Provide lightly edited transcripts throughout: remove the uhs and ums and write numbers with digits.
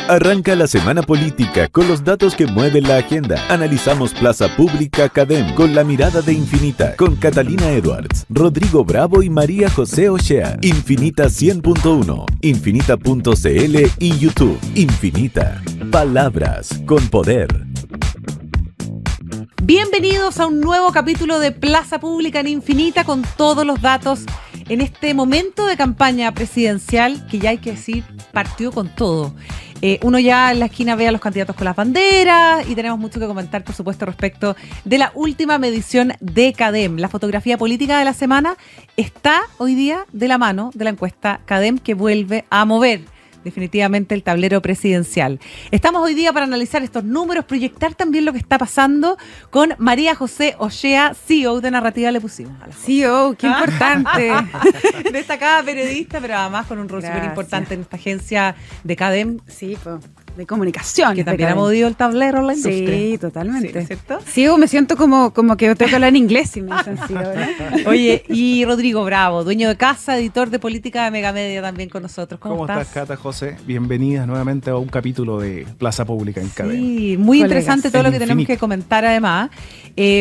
Arranca la semana política con los datos que mueven la agenda. Analizamos Plaza Pública CADEM con la mirada de Infinita, con Catalina Edwards, Rodrigo Bravo y María José Ochea. Infinita 100.1, Infinita.cl y YouTube. Infinita. Palabras con poder. Bienvenidos a un nuevo capítulo de Plaza Pública en Infinita con todos los datos en este momento de campaña presidencial que ya hay que decir partió con todo. Uno ya en la esquina ve a los candidatos con las banderas y tenemos mucho que comentar, por supuesto, respecto de la última medición de CADEM. La fotografía política de la semana está hoy día de la mano de la encuesta CADEM que vuelve a mover definitivamente el tablero presidencial. Estamos hoy día para analizar estos números, proyectar también lo que está pasando con María José Ochea, CEO de Narrativa le pusimos. CEO, qué importante. Destacada periodista, pero además con un rol súper importante en esta agencia de CADEM. Sí, pues, de comunicación. Que también ha movido el tablero en la industria. Sí, totalmente. Sí, ¿cierto? CEO, me siento como que tengo que hablar en inglés si me dicen CEO, ¿verdad? Oye, y Rodrigo Bravo, dueño de casa, editor de política de Megamedia también con nosotros. ¿Cómo estás, Cata, José? Bienvenida nuevamente a un capítulo de Plaza Pública en CADEM. Sí, muy interesante todo lo que tenemos que comentar además.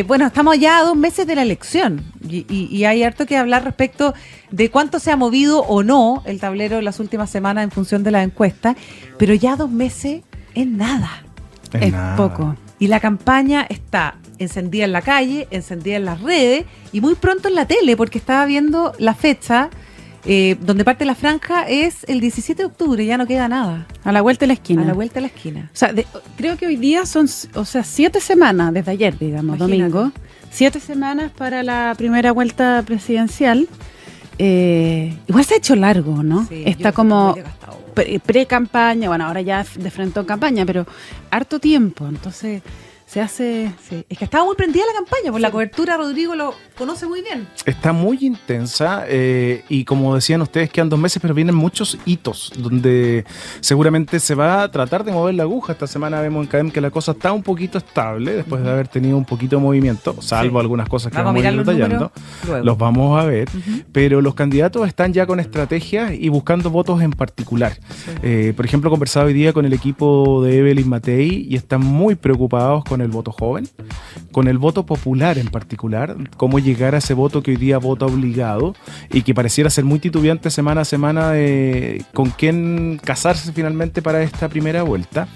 Bueno, estamos ya a 2 meses de la elección y hay harto que hablar respecto de cuánto se ha movido o no el tablero en las últimas semanas en función de la encuesta, pero ya 2 meses es nada. Es poco. Y la campaña está encendida en la calle, encendida en las redes y muy pronto en la tele, porque estaba viendo la fecha donde parte la franja es el 17 de octubre, ya no queda nada. A la vuelta de la esquina. A la vuelta de la esquina. O sea, creo que hoy día son, 7 semanas, desde ayer, digamos, Imagínate. domingo. 7 semanas para la primera vuelta presidencial. Igual se ha hecho largo, ¿no? Sí, está yo como creo que está muy pre-campaña, bueno, ahora ya de frente en campaña, pero harto tiempo, entonces se hace... Sí. Es que estaba muy prendida la campaña, por la cobertura Rodrigo lo conoce muy bien. Está muy intensa y como decían ustedes, quedan 2 meses, pero vienen muchos hitos donde seguramente se va a tratar de mover la aguja. Esta semana vemos en CADEM que la cosa está un poquito estable después de haber tenido un poquito de movimiento, salvo algunas cosas que vamos a ir detallando. Los vamos a ver, pero los candidatos están ya con estrategias y buscando votos en particular. Sí. Por ejemplo, conversaba hoy día con el equipo de Evelyn Matei y están muy preocupados con el voto joven, con el voto popular en particular, cómo llegar a ese voto que hoy día vota obligado y que pareciera ser muy titubeante semana a semana de con quién casarse finalmente para esta primera vuelta.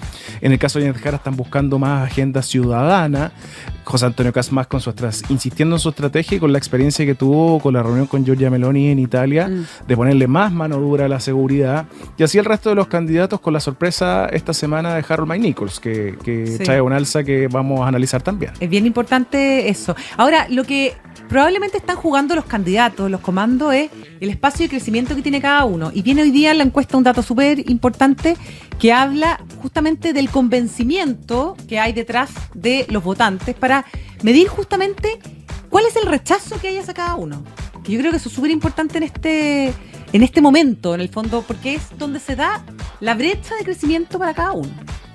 En el caso de Janet Jara están buscando más agenda ciudadana, José Antonio Cast más insistiendo en su estrategia y con la experiencia que tuvo con la reunión con Giorgia Meloni en Italia, de ponerle más mano dura a la seguridad, y así el resto de los candidatos con la sorpresa esta semana de Harold Mike Nichols, que trae un alza que vamos a analizar también. Es bien importante eso. Ahora, lo que probablemente están jugando los candidatos, los comandos, es el espacio de crecimiento que tiene cada uno. Y viene hoy día en la encuesta un dato súper importante que habla justamente del convencimiento que hay detrás de los votantes para medir justamente cuál es el rechazo que hay hacia cada uno. Que yo creo que eso es súper importante en este momento, en el fondo, porque es donde se da la brecha de crecimiento para cada uno.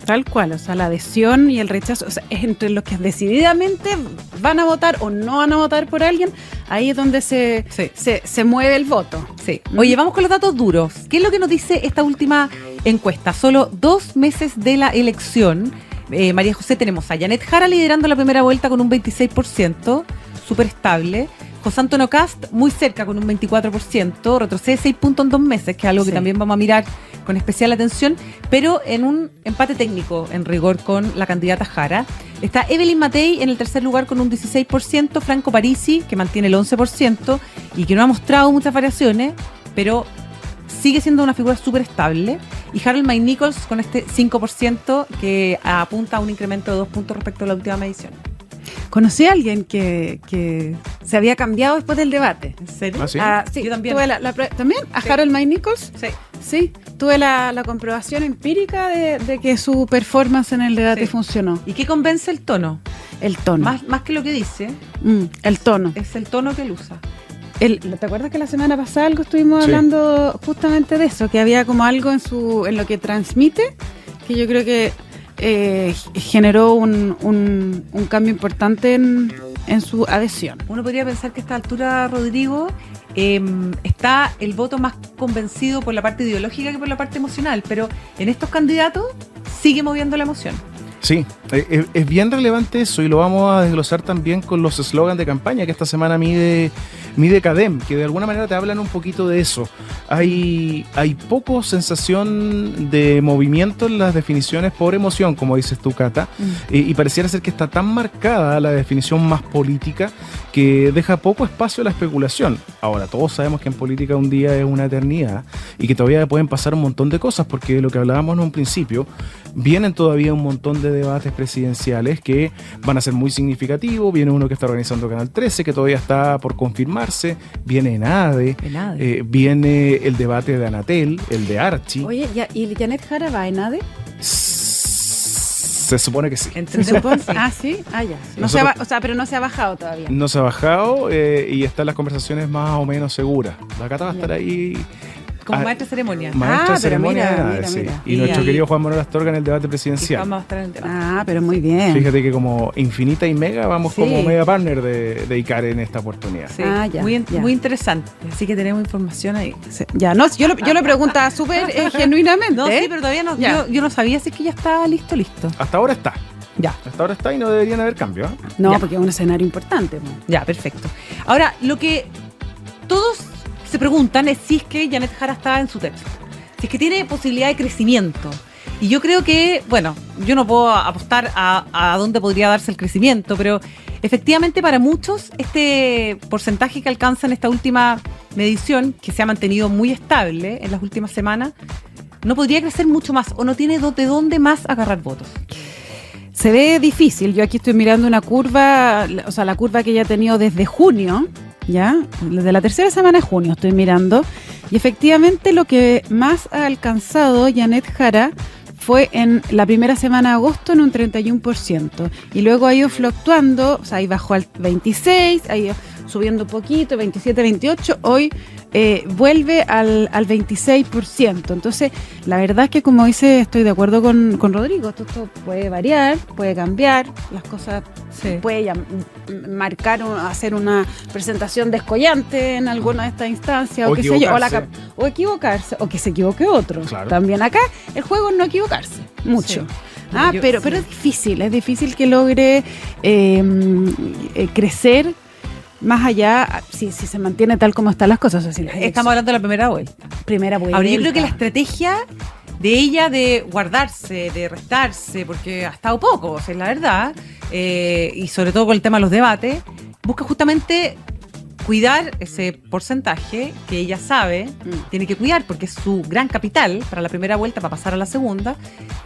Tal cual, o sea, la adhesión y el rechazo, o sea, es entre los que decididamente van a votar o no van a votar por alguien, ahí es donde se mueve el voto. Sí. Oye, vamos con los datos duros. ¿Qué es lo que nos dice esta última encuesta? Solo 2 meses de la elección. María José, tenemos a Janet Jara liderando la primera vuelta con un 26%, súper estable. José Antonio Cast muy cerca con un 24%, retrocede 6 puntos en 2 meses, que es algo que también vamos a mirar con especial atención, pero en un empate técnico, en rigor, con la candidata Jara. Está Evelyn Matei en el tercer lugar con un 16%, Franco Parisi, que mantiene el 11% y que no ha mostrado muchas variaciones, pero sigue siendo una figura súper estable. Y Harold Mike Nichols con este 5% que apunta a un incremento de 2 puntos respecto a la última medición. Conocí a alguien que se había cambiado después del debate. ¿En serio? ¿Ah, sí? Sí, Yo también. Tuve ¿También? ¿A Harold Mike Nichols? Sí. Sí, tuve la comprobación empírica de que su performance en el debate funcionó. ¿Y qué convence el tono? El tono. Más que lo que dice, el tono. es el tono que él usa. ¿Te acuerdas que la semana pasada estuvimos hablando justamente de eso? Que había como algo en lo que transmite, que yo creo que generó un cambio importante en su adhesión. Uno podría pensar que a esta altura, Rodrigo, está el voto más convencido por la parte ideológica que por la parte emocional, pero en estos candidatos sigue moviendo la emoción. Sí, es bien relevante eso y lo vamos a desglosar también con los eslogans de campaña que esta semana mide CADEM, que de alguna manera te hablan un poquito de eso. Hay poco sensación de movimiento en las definiciones por emoción, como dices tú, Cata, y pareciera ser que está tan marcada la definición más política que deja poco espacio a la especulación. Ahora, todos sabemos que en política un día es una eternidad y que todavía pueden pasar un montón de cosas, porque de lo que hablábamos en un principio, vienen todavía un montón de debates presidenciales que van a ser muy significativos. Viene uno que está organizando Canal 13, que todavía está por confirmarse. Viene ENADE. Viene el debate de Anatel, el de Archie. Oye, ¿y Janet Jara va a ENADE? Se supone que sí. ¿Se supone? Ah, ¿sí? Ah, ya. Pero no se ha bajado todavía. No se ha bajado y están las conversaciones más o menos seguras. La Cata va a estar ahí... Como maestra de ceremonia. Maestra de ceremonia, mira. Sí. Y nuestro querido Juan Manuel Astorga en el debate presidencial. Vamos a estar en el debate. Ah, pero muy bien. Fíjate que como Infinita y Mega vamos como mega partner de ICARE en esta oportunidad. Sí, muy interesante. Así que tenemos información ahí. Sí. Ya, no, yo lo preguntaba súper genuinamente. No, sí, pero todavía no. Yo no sabía si es que ya está listo. Hasta ahora está. Ya. Hasta ahora está y no deberían haber cambios. No, ya. porque es un escenario importante. Ya, perfecto. Ahora, lo que todos se preguntan es si es que Janet Jara está en su texto, si es que tiene posibilidad de crecimiento. Y yo creo que, bueno, yo no puedo apostar a dónde podría darse el crecimiento, pero efectivamente para muchos este porcentaje que alcanza en esta última medición, que se ha mantenido muy estable en las últimas semanas, no podría crecer mucho más o no tiene de dónde más agarrar votos. Se ve difícil. Yo aquí estoy mirando una curva, o sea, la curva que ella ha tenido desde junio, ¿ya? Desde la tercera semana de junio estoy mirando. Y efectivamente lo que más ha alcanzado Janet Jara fue en la primera semana de agosto en un 31%. Y luego ha ido fluctuando, o sea, ahí bajó al 26%, ha ido subiendo un poquito, 27, 28%, hoy vuelve al 26%. Entonces, la verdad es que, como dice, estoy de acuerdo con Rodrigo, esto puede variar, puede cambiar, las cosas puede marcar, hacer una presentación descollante en alguna de estas instancias, o qué sé yo, o equivocarse, o que se equivoque otro. Claro. También acá, el juego es no equivocarse, mucho. Sí. Pero es difícil que logre crecer más allá, si se mantiene tal como están las cosas. O sea, estamos hablando de la primera vuelta. Ahora, yo creo que la estrategia de ella de guardarse, de restarse, porque ha estado poco, o sea, la verdad, y sobre todo con el tema de los debates, busca justamente cuidar ese porcentaje que ella sabe tiene que cuidar, porque es su gran capital para la primera vuelta, para pasar a la segunda.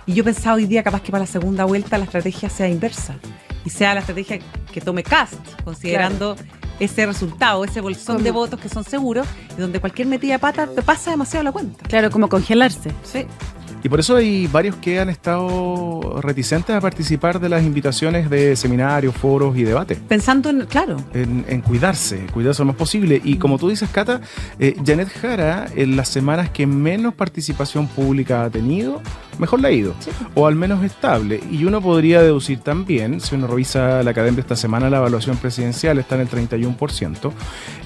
Y yo pensaba hoy día capaz que para la segunda vuelta la estrategia sea inversa y sea la estrategia que tome Kast, considerando ese resultado, ese bolsón de votos que son seguros y donde cualquier metida de pata te pasa demasiado la cuenta. Claro, como congelarse. Sí. Y por eso hay varios que han estado reticentes a participar de las invitaciones de seminarios, foros y debates. Pensando en cuidarse lo más posible. Y como tú dices, Cata, Janet Jara, en las semanas que menos participación pública ha tenido, mejor le ha ido. Sí. O al menos estable. Y uno podría deducir también, si uno revisa la cadena de esta semana, la evaluación presidencial está en el 31%.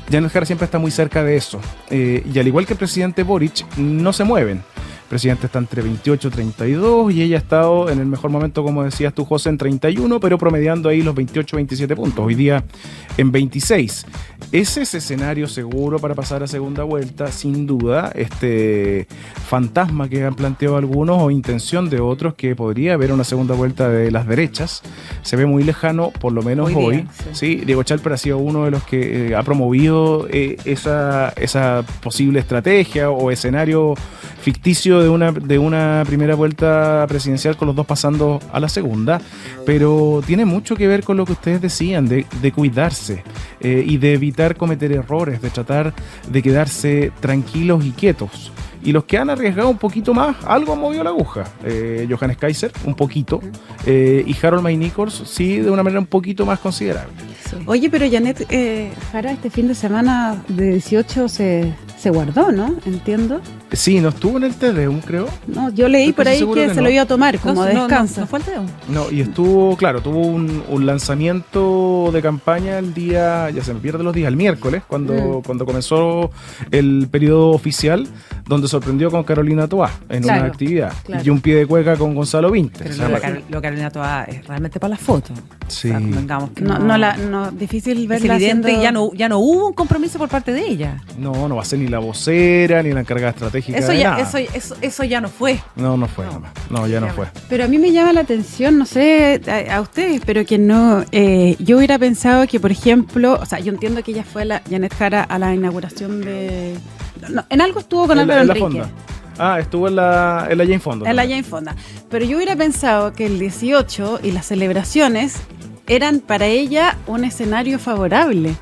Janet Jara siempre está muy cerca de eso. Y al igual que el presidente Boric, no se mueven. El presidente está entre 28 y 32 y ella ha estado en el mejor momento, como decías tú, José, en 31, pero promediando ahí los 28, 27 puntos. Hoy día en 26. Ese es escenario seguro para pasar a segunda vuelta, sin duda. Este fantasma que han planteado algunos o intención de otros que podría haber una segunda vuelta de las derechas se ve muy lejano, por lo menos hoy. Sí, Diego Chalper ha sido uno de los que ha promovido esa posible estrategia o escenario ficticio de una primera vuelta presidencial con los dos pasando a la segunda, pero tiene mucho que ver con lo que ustedes decían de cuidarse y de evitar cometer errores, de tratar de quedarse tranquilos y quietos. Y los que han arriesgado un poquito más, algo han movido la aguja. Johannes Kaiser, un poquito. Y Harold May Nichols, sí, de una manera un poquito más considerable. Sí. Oye, pero Janet Jara este fin de semana de 18 se se guardó, ¿no? Entiendo. Sí, no estuvo en el Tedeum, creo. No, yo leí Estoy por ahí seguro que que se no. lo iba a tomar como descanso. No fue el Tedeum. No, y estuvo, claro, tuvo un lanzamiento de campaña el día, ya se me pierde los días, el miércoles, cuando comenzó el periodo oficial, donde sorprendió con Carolina Toá en Claro, una actividad. claro. Y un pie de cueca con Gonzalo Vintes. Pero O sea, lo de Carolina Toá es realmente para la foto. Sí. O sea, convengamos que No, difícil es verla evidente, haciendo... ya no hubo un compromiso por parte de ella. no va a ser ni la vocera, ni la encargada estratégica Eso de ya, nada. eso ya no fue. No fue No. nada más. No, ya no fue. Pero a mí me llama la atención, no sé, a ustedes, pero que no. Yo hubiera pensado que, por ejemplo, o sea, yo entiendo que ella fue Janet Jara a la inauguración de. No, en algo estuvo con Álvaro En la Enrique. fonda. Ah, estuvo en la Jane Fonda. En la Jane Fonda. Pero yo hubiera pensado que el 18 y las celebraciones eran para ella un escenario favorable.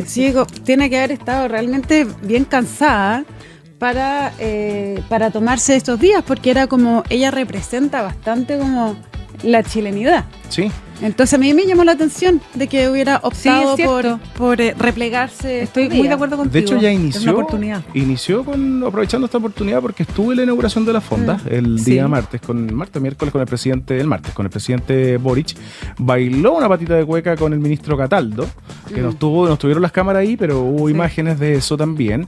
Sí, digo, tiene que haber estado realmente bien cansada para tomarse estos días, porque era como, ella representa bastante como la chilenidad. Sí. Entonces a mí me llamó la atención de que hubiera optado es cierto. por replegarse. Estoy estos muy de días. acuerdo contigo. De hecho, ya Es una oportunidad. inició aprovechando esta oportunidad porque estuve en la inauguración de la fonda el Sí. día miércoles con el presidente Boric. Bailó una patita de cueca con el ministro Cataldo, que no tuvieron las cámaras ahí, pero hubo Sí. imágenes de eso también.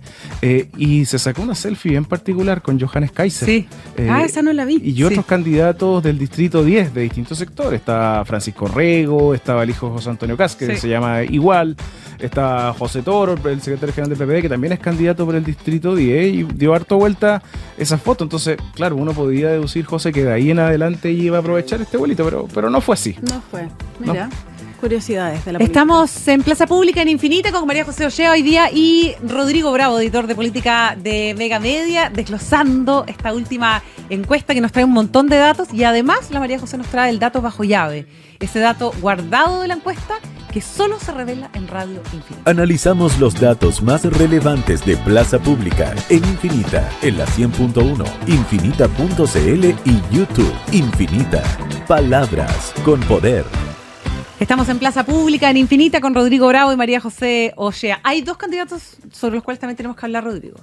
Y se sacó una selfie bien particular con Johannes Kaiser. Sí. Esa no la vi. Y otros candidatos del distrito 10 de distintos sectores. Está Francisco Rego, estaba el hijo de José Antonio Caz, que Sí. se llama igual. Está José Toro, el secretario general del PPD, que también es candidato por el distrito 10 y dio harto vuelta esa foto. Entonces, claro, uno podría deducir, José, que de ahí en adelante iba a aprovechar este vuelito, pero no fue así. No fue. Mira, curiosidades de la política. Estamos en Plaza Pública en Infinita con María José Ochea hoy día y Rodrigo Bravo, editor de política de Mega Media, desglosando esta última encuesta que nos trae un montón de datos y además la María José nos trae el dato bajo llave, ese dato guardado de la encuesta que solo se revela en Radio Infinita. Analizamos los datos más relevantes de Plaza Pública en Infinita, en la 100.1, infinita.cl y YouTube. Infinita. Palabras con poder. Estamos en Plaza Pública en Infinita con Rodrigo Bravo y María José Ochea. Hay dos candidatos sobre los cuales también tenemos que hablar, Rodrigo.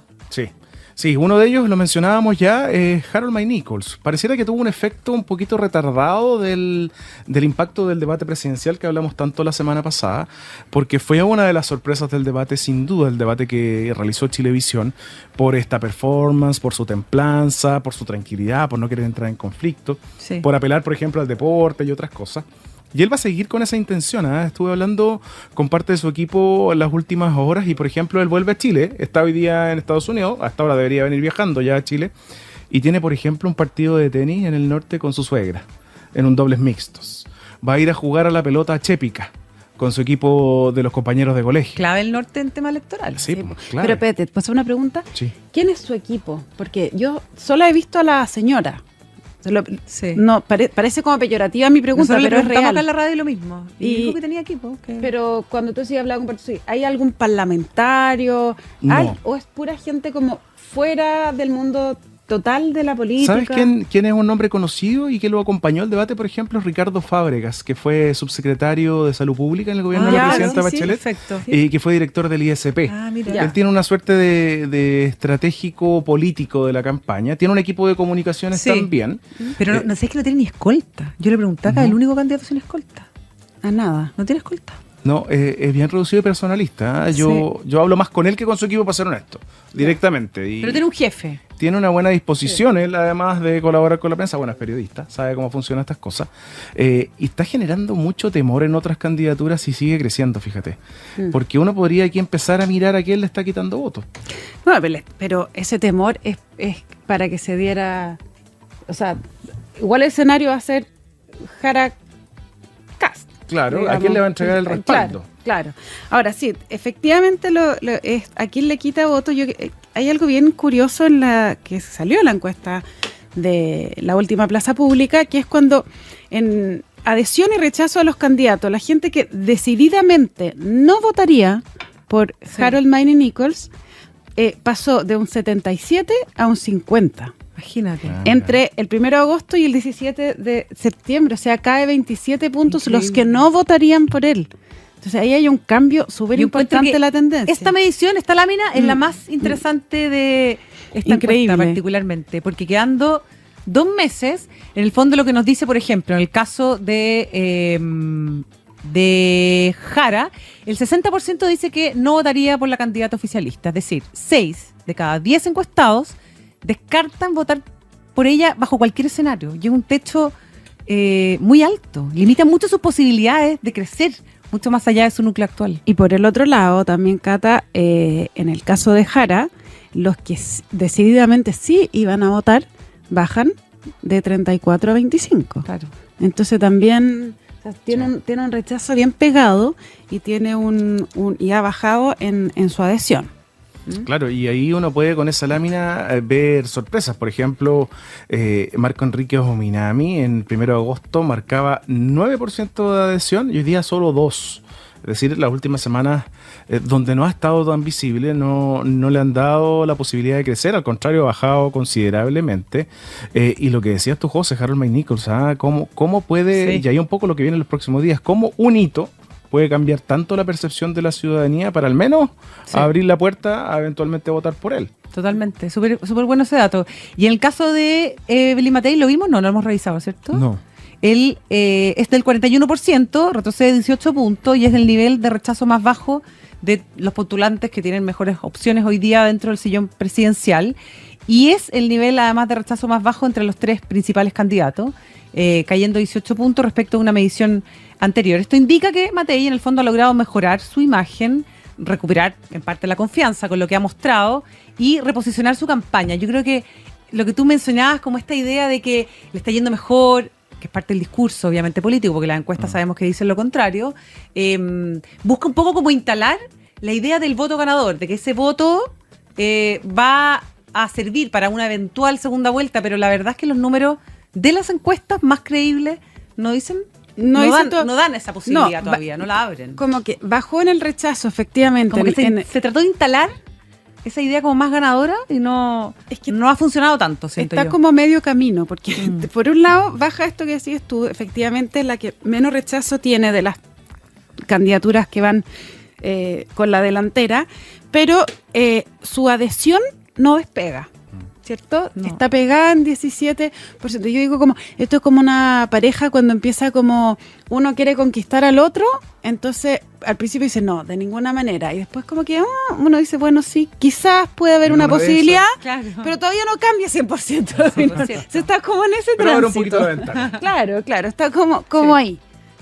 Sí, uno de ellos lo mencionábamos ya, Harold May Nichols. Pareciera que tuvo un efecto un poquito retardado del impacto del debate presidencial que hablamos tanto la semana pasada, porque fue una de las sorpresas del debate, sin duda, el debate que realizó Chilevisión, por esta performance, por su templanza, por su tranquilidad, por no querer entrar en conflicto, Sí. por apelar, por ejemplo, al deporte y otras cosas. Y él va a seguir con esa intención. Estuve hablando con parte de su equipo en las últimas horas y, por ejemplo, él vuelve a Chile. Está hoy día en Estados Unidos. Hasta ahora debería venir viajando ya a Chile. Y tiene, por ejemplo, un partido de tenis en el norte con su suegra, en un dobles mixtos. Va a ir a jugar a la pelota chépica con su equipo de los compañeros de colegio. Clave el norte en tema electoral. Sí, claro. Pero espérate, ¿puedo hacer una pregunta? Sí. ¿Quién es su equipo? Porque yo solo he visto a la señora. Sí. No, parece como peyorativa mi pregunta, Nosotros le pero es preguntamos real. acá en la radio lo mismo. Y Y- dijo que tenía equipo. Pero cuando tú sí hablabas con personas, ¿hay algún parlamentario? No. ¿O es pura gente como fuera del mundo total de la política? ¿Sabes quién es un nombre conocido y que lo acompañó al debate, por ejemplo? Ricardo Fábregas, que fue subsecretario de Salud Pública en el gobierno de la ya, presidenta sí, sí, Bachelet perfecto. y que fue director del ISP. Ah, mira. Ya. Él tiene una suerte de estratégico político de la campaña. Tiene un equipo de comunicaciones Sí. también. Pero no sé, es que no tiene ni escolta. Yo le pregunté acá, No. el único candidato sin escolta. A nada. No tiene escolta. No, es bien reducido y personalista. Yo hablo más con él que con su equipo, para ser honesto, directamente. Y Pero tiene un jefe. tiene una buena disposición, él además de colaborar con la prensa, bueno, es periodista, sabe cómo funcionan estas cosas, y está generando mucho temor en otras candidaturas y sigue creciendo, fíjate, porque uno podría aquí empezar a mirar a quién le está quitando votos. No, pero ese temor es para que se diera... O sea, igual el escenario va a ser Jara Cast. Claro, ¿a digamos. quién le va a entregar el respaldo? Claro. Ahora sí, efectivamente a quién le quita votos. Hay algo bien curioso en la que salió en la encuesta de la última Plaza Pública, que es cuando en adhesión y rechazo a los candidatos, la gente que decididamente no votaría por Harold May Nichols pasó de un 77 a un 50. Imagínate. Ah. Entre el 1 de agosto y el 17 de septiembre, o sea, cae 27 puntos Increíble. los que no votarían por él. Entonces ahí hay un cambio súper Yo encuentro importante que en la tendencia. Esta medición, esta lámina, es la más interesante de esta Increíble. encuesta particularmente, porque quedando 2 meses, en el fondo lo que nos dice, por ejemplo, en el caso de Jara, el 60% dice que no votaría por la candidata oficialista, es decir, 6 de cada 10 encuestados descartan votar por ella bajo cualquier escenario. Y es un techo muy alto, limita mucho sus posibilidades de crecer, mucho más allá de su núcleo actual. Y por el otro lado, también, Cata, en el caso de Jara, los que decididamente sí iban a votar bajan de 34 a 25. Claro. Entonces también tiene un rechazo bien pegado y tiene y ha bajado en su adhesión. Claro, y ahí uno puede con esa lámina ver sorpresas. Por ejemplo, Marco Enrique Ominami en 1 de agosto marcaba 9% de adhesión y hoy día solo 2%. Es decir, las últimas semanas donde no ha estado tan visible, no le han dado la posibilidad de crecer, al contrario, ha bajado considerablemente. Y lo que decías tú, José, Harold May Nichols, ¿cómo puede, Sí. y ahí un poco lo que viene en los próximos días, cómo un hito puede cambiar tanto la percepción de la ciudadanía para al menos Sí. abrir la puerta a eventualmente votar por él? Totalmente, súper bueno ese dato. Y en el caso de Evelyn Matei, ¿lo vimos? No, lo hemos revisado, ¿cierto? No. Él es del 41%, retrocede 18 puntos y es el nivel de rechazo más bajo de los postulantes que tienen mejores opciones hoy día dentro del sillón presidencial. Y es el nivel, además, de rechazo más bajo entre los 3 principales candidatos, cayendo 18 puntos respecto a una medición anterior. Esto indica que Matei, en el fondo, ha logrado mejorar su imagen, recuperar en parte la confianza con lo que ha mostrado y reposicionar su campaña. Yo creo que lo que tú mencionabas como esta idea de que le está yendo mejor, que es parte del discurso obviamente político, porque las encuestas sabemos que dicen lo contrario, busca un poco como instalar la idea del voto ganador, de que ese voto va a servir para una eventual segunda vuelta, pero la verdad es que los números de las encuestas más creíbles no dicen, no dan esa posibilidad todavía, no la abren. Como que bajó en el rechazo, efectivamente. Como que se trató de instalar esa idea como más ganadora y no, Es que no ha funcionado tanto, siento está yo. como medio camino, porque por un lado baja esto que decías tú, efectivamente la que menos rechazo tiene de las candidaturas que van con la delantera, pero su adhesión no despega, ¿cierto? No. Está pegada en 17%. Yo digo como, esto es como una pareja cuando empieza como uno quiere conquistar al otro, entonces al principio dice no, de ninguna manera, y después como que uno dice, bueno, sí, quizás puede haber una Una de posibilidad, Claro. pero todavía no cambia 100%. Sí, cierto. Se está como en ese Pero abre tránsito. un poquito la ventana. Claro, está como Sí. ahí.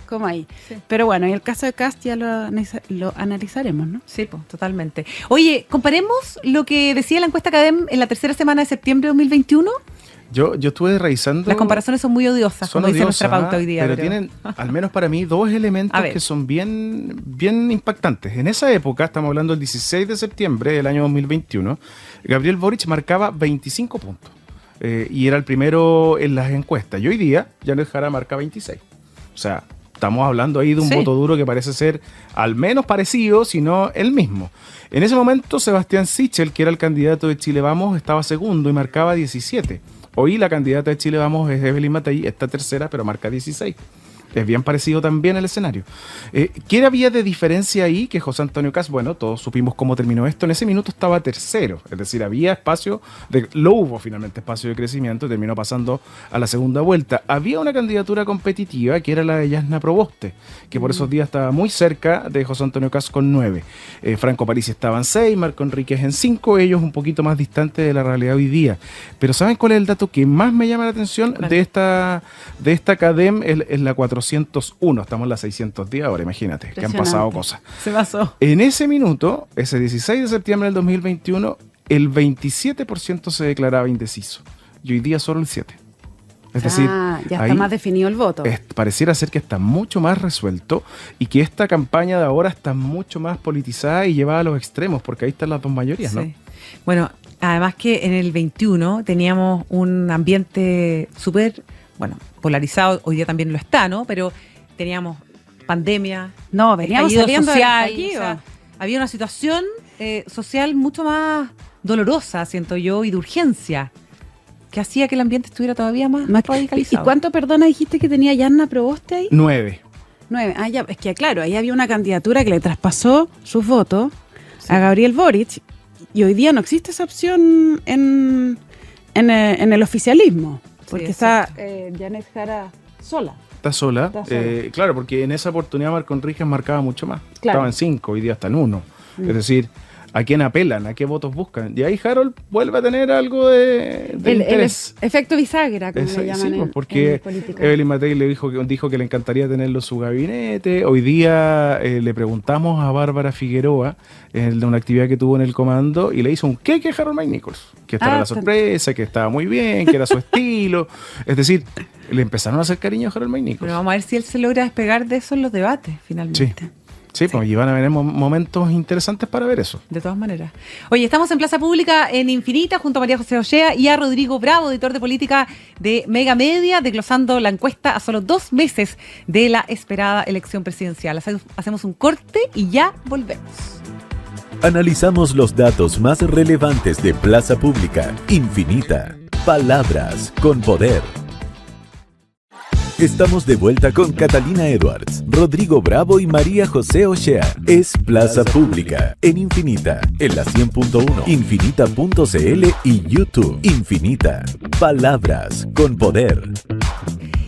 Como ahí. Sí. Pero bueno, en el caso de Cast ya lo analizaremos, ¿no? Sí, pues, totalmente. Oye, comparemos lo que decía la encuesta Cadem en la tercera semana de septiembre de 2021. Yo estuve revisando. Las comparaciones son muy odiosas, Son como dice odiosas, nuestra pauta hoy día. pero tienen, al menos para mí, 2 elementos A ver. que son bien impactantes. En esa época, estamos hablando del 16 de septiembre del año 2021, Gabriel Boric marcaba 25 puntos. Y era el primero en las encuestas. Y hoy día, Janet Jara marca 26. O sea, estamos hablando ahí de un Sí. voto duro que parece ser al menos parecido, si no el mismo. En ese momento, Sebastián Sichel, que era el candidato de Chile Vamos, estaba segundo y marcaba 17. Hoy la candidata de Chile Vamos es Evelyn Matei, está tercera, pero marca 16. Es bien parecido también el escenario. ¿Qué había de diferencia ahí? Que José Antonio Kast, bueno, todos supimos cómo terminó esto. En ese minuto estaba tercero, es decir, había espacio, lo hubo finalmente espacio de crecimiento, terminó pasando a la segunda vuelta. Había una candidatura competitiva que era la de Yasna Proboste, que por esos días estaba muy cerca de José Antonio Kast con 9. Franco Parisi estaba en 6, Marco Enríquez en 5, ellos un poquito más distantes de la realidad hoy día. Pero ¿saben cuál es el dato que más me llama la atención ¿Cuál? de esta CADEM? Es la 401, estamos en la 610 ahora, imagínate, que han pasado Impresionante. cosas. Se basó. En ese minuto, ese 16 de septiembre del 2021, el 27% se declaraba indeciso y hoy día solo el 7%. Es decir, ya ahí está más definido el voto. pareciera ser que está mucho más resuelto y que esta campaña de ahora está mucho más politizada y llevada a los extremos, porque ahí están las dos mayorías, ¿no? Sí. Bueno, además que en el 21 teníamos un ambiente súper, polarizado, hoy día también lo está, ¿no? Pero teníamos pandemia, No, veníamos estallido saliendo del social, estallido. o sea, había una situación social mucho más dolorosa, siento yo, y de urgencia, que hacía que el ambiente estuviera todavía más ¿Y radicalizado. cuánto, perdona, dijiste que tenía Yasna Proboste ahí? 9. 9. Ah, ya, es que claro, ahí había una candidatura que le traspasó sus votos a Gabriel Boric y hoy día no existe esa opción en el oficialismo, porque está Janet Jara sola. Está sola. Está sola. Claro, porque en esa oportunidad Marco Enríquez marcaba mucho más. Claro. Estaba en 5, hoy día está en 1. Es decir, ¿a quién apelan? ¿A qué votos buscan? Y ahí Harold vuelve a tener algo de interés. El efecto bisagra, como le llaman Sí, pues, en porque política. Evelyn Matei le dijo que le encantaría tenerlo en su gabinete. Hoy día le preguntamos a Bárbara Figueroa de una actividad que tuvo en el comando y le hizo un queque a Harold May Nichols, que esta era la sorpresa, que estaba muy bien, que era su estilo. Es decir, le empezaron a hacer cariño a Harold May Nichols. Pero vamos a ver si él se logra despegar de eso en los debates, finalmente. Sí, pues y van a venir momentos interesantes para ver eso. De todas maneras. Oye, estamos en Plaza Pública en Infinita junto a María José Ochea y a Rodrigo Bravo, editor de política de Mega Media, desglosando la encuesta a solo 2 meses de la esperada elección presidencial. Hacemos un corte y ya volvemos. Analizamos los datos más relevantes de Plaza Pública. Infinita. Palabras con poder. Estamos de vuelta con Catalina Edwards, Rodrigo Bravo y María José Ochea. Es Plaza Pública en Infinita, en la 100.1, infinita.cl y YouTube. Infinita. Palabras con poder.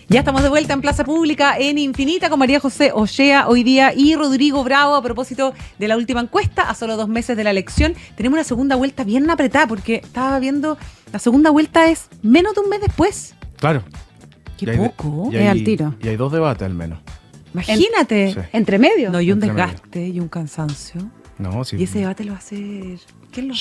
Ya estamos de vuelta en Plaza Pública en Infinita con María José Ochea hoy día y Rodrigo Bravo a propósito de la última encuesta a solo 2 meses de la elección. Tenemos una segunda vuelta bien apretada porque estaba viendo, la segunda vuelta es menos de un mes después. Claro. Qué poco. Es al tiro. Y hay 2 debates al menos. Imagínate. Sí. ¿Entre medio? No, y un Entre desgaste y un cansancio. No, sí. Y ese debate lo va a hacer... ¿Quién lo...?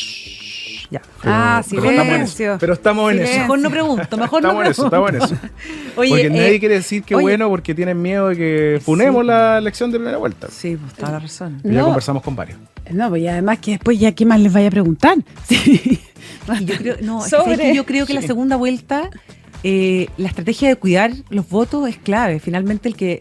Ya. Pero silencio. Pero estamos en eso. Mejor no pregunto, mejor Estamos no en eso, pregunto. estamos en eso. Oye, porque nadie quiere decir que oye, bueno porque tienen miedo de que funemos la elección de primera vuelta. Sí, pues toda la razón. Ya No. conversamos con varios. No, pues y además que después ya qué más les vaya a preguntar. Sí. Y yo creo, no, es que ¿sabes qué? Yo creo que la segunda vuelta, la estrategia de cuidar los votos es clave. Finalmente el que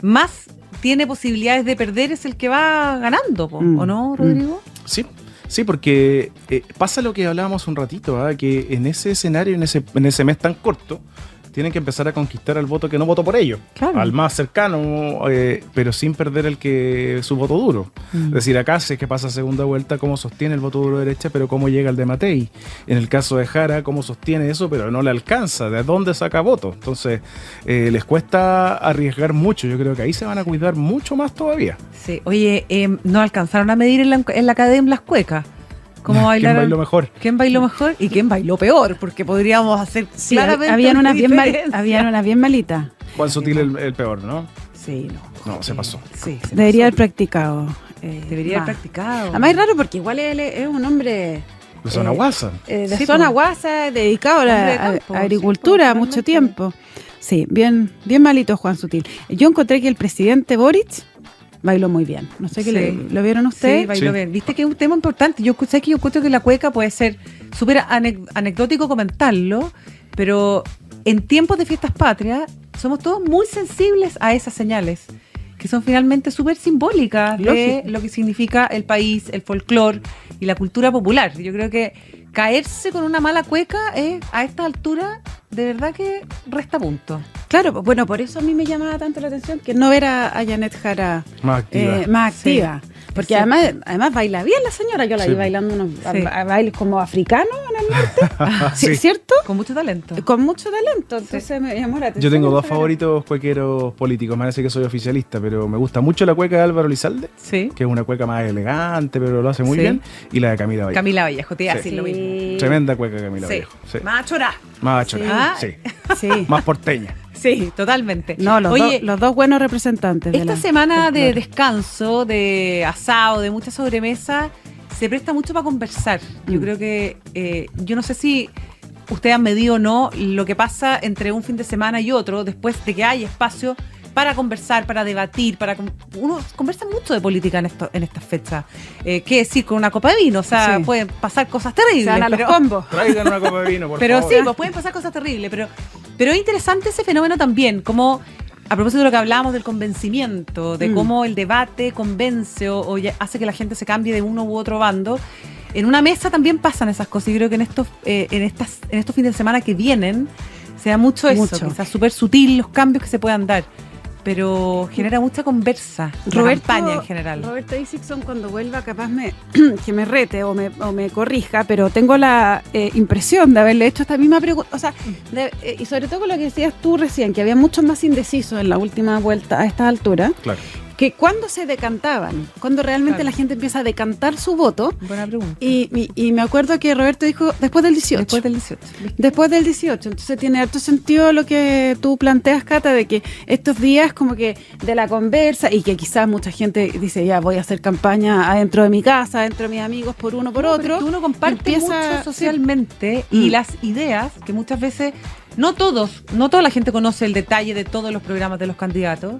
más tiene posibilidades de perder es el que va ganando, ¿o no, Rodrigo? Sí, porque pasa lo que hablábamos un ratito, que en ese escenario, en ese mes tan corto, tienen que empezar a conquistar al voto que no votó por ellos, claro, al más cercano, pero sin perder su voto duro. Es decir, acá sé que pasa segunda vuelta, cómo sostiene el voto duro de derecha, pero cómo llega el de Matei. En el caso de Jara, cómo sostiene eso, pero no le alcanza, ¿de dónde saca voto? Entonces, les cuesta arriesgar mucho, yo creo que ahí se van a cuidar mucho más todavía. Sí, oye, no alcanzaron a medir en la academia las cuecas. ¿Cómo bailaron? ¿Quién bailó mejor? ¿Quién bailó mejor? ¿Y quién bailó peor? Porque podríamos hacer claramente habían unas diferencia. bien malitas. Juan Sutil el peor, ¿no? Sí, No, se pasó. Sí, se Debería haber pasó. practicado. Debería haber practicado. Además es raro porque igual él es un hombre De zona guasa. de Sí, zona pues. guasa, dedicado a Hombre de la campo, agricultura sí, pues, mucho totalmente. tiempo. Sí, bien malito Juan Sutil. Yo encontré que el presidente Boric bailó muy bien. No sé qué Sí. lo vieron ustedes. Sí, bailó Sí. bien. Viste que es un tema importante. Yo encuentro que la cueca puede ser súper anecdótico comentarlo, pero en tiempos de fiestas patrias somos todos muy sensibles a esas señales, que son finalmente súper simbólicas de Lógico. lo que significa el país, el folclore y la cultura popular. Yo creo que caerse con una mala cueca a esta altura de verdad que resta puntos. Claro, bueno, por eso a mí me llamaba tanto la atención que no ver a Janet Jara Más activa. más activa. Porque Sí. además baila bien la señora. Yo la Sí. vi bailando unos Sí. bailes como africanos en el norte. Sí. ¿Cierto? Con mucho talento. Con mucho talento. Entonces me llamó la atención. Yo tengo 2 esa- favoritos cuequeros políticos. Me parece que soy oficialista, pero me gusta mucho la cueca de Álvaro Lizalde, Sí. que es una cueca más elegante, pero lo hace muy Sí. bien. Y la de Camila Vallejo. Camila Vallejo, te iba a Sí. decir lo mismo. Tremenda cueca Camila Sí. Vallejo. Sí. Más chorá. Más chorada. Sí. Sí. Sí. Más porteña. Sí, totalmente. No, Oye, los dos buenos representantes. esta semana de descanso, de asado, de mucha sobremesa, se presta mucho para conversar. Yo creo que, yo no sé si ustedes han medido o no lo que pasa entre un fin de semana y otro, después de que hay espacio para conversar, para debatir, uno conversa mucho de política en estas fechas. ¿Qué decir? Con una copa de vino, o sea, Sí. pueden pasar cosas terribles. Se van a los pero- combos. Traigan una copa de vino, por pero favor. sí, pues pueden pasar cosas terribles, pero es interesante ese fenómeno también, como a propósito de lo que hablábamos del convencimiento, de cómo el debate convence o hace que la gente se cambie de uno u otro bando. En una mesa también pasan esas cosas y creo que en estos fines de semana que vienen se da mucho eso, Mucho. quizás súper sutil los cambios que se puedan dar. pero genera mucha conversa, la campaña en general. Roberto Isakson, cuando vuelva, capaz que me rete o me corrija, pero tengo la impresión de haberle hecho esta misma pregunta. O sea, y sobre todo con lo que decías tú recién, que había muchos más indecisos en la última vuelta a estas alturas. Claro. Que cuando se decantaban, cuando realmente la gente empieza a decantar su voto. Buena pregunta. Y me acuerdo que Roberto dijo después del 18. Después del 18. Después del 18. Entonces tiene harto sentido lo que tú planteas, Cata, de que estos días como que de la conversa y que quizás mucha gente dice, ya voy a hacer campaña adentro de mi casa, adentro de mis amigos, por uno, por otro. Pero uno comparte mucho socialmente y las ideas que muchas veces, no toda la gente conoce el detalle de todos los programas de los candidatos.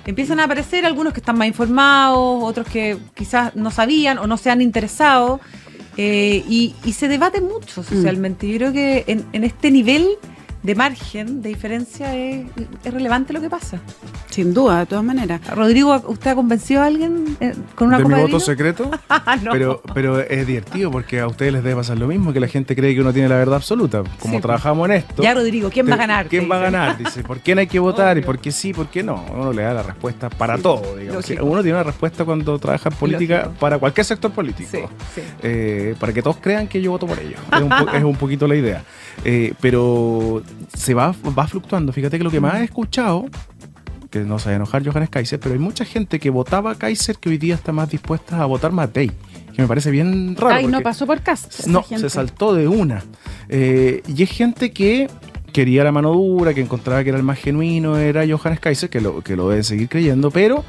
Empiezan a aparecer algunos que están más informados, otros que quizás no sabían o no se han interesado, y se debate mucho socialmente. Yo creo que en este nivel de margen de diferencia es relevante lo que pasa. Sin duda, de todas maneras. Rodrigo, ¿usted ha convencido a alguien con una ¿De copa mi de voto vino? secreto? No. Pero es divertido porque a ustedes les debe pasar lo mismo, que la gente cree que uno tiene la verdad absoluta. Como Sí, trabajamos en esto. Ya, Rodrigo, ¿quién va a ganar? ¿Quién Te va a dicen. ganar? Dice, ¿por quién hay que votar? Obvio. ¿Y por qué sí, por qué no? Uno le da la respuesta para todo, digamos. Lógico. Uno tiene una respuesta cuando trabaja en política Lógico. para cualquier sector político. Sí, sí. Para que todos crean que yo voto por ellos. Es un poquito la idea. Pero se va fluctuando. Fíjate que lo que más he escuchado, que no se vaya a enojar Johannes Kaiser, pero hay mucha gente que votaba a Kaiser que hoy día está más dispuesta a votar Matei, que me parece bien raro. Ay, no porque- pasó por casa. No, se saltó de una. Y es gente que quería la mano dura, que encontraba que era el más genuino, era Johannes Kaiser, que lo deben seguir creyendo, pero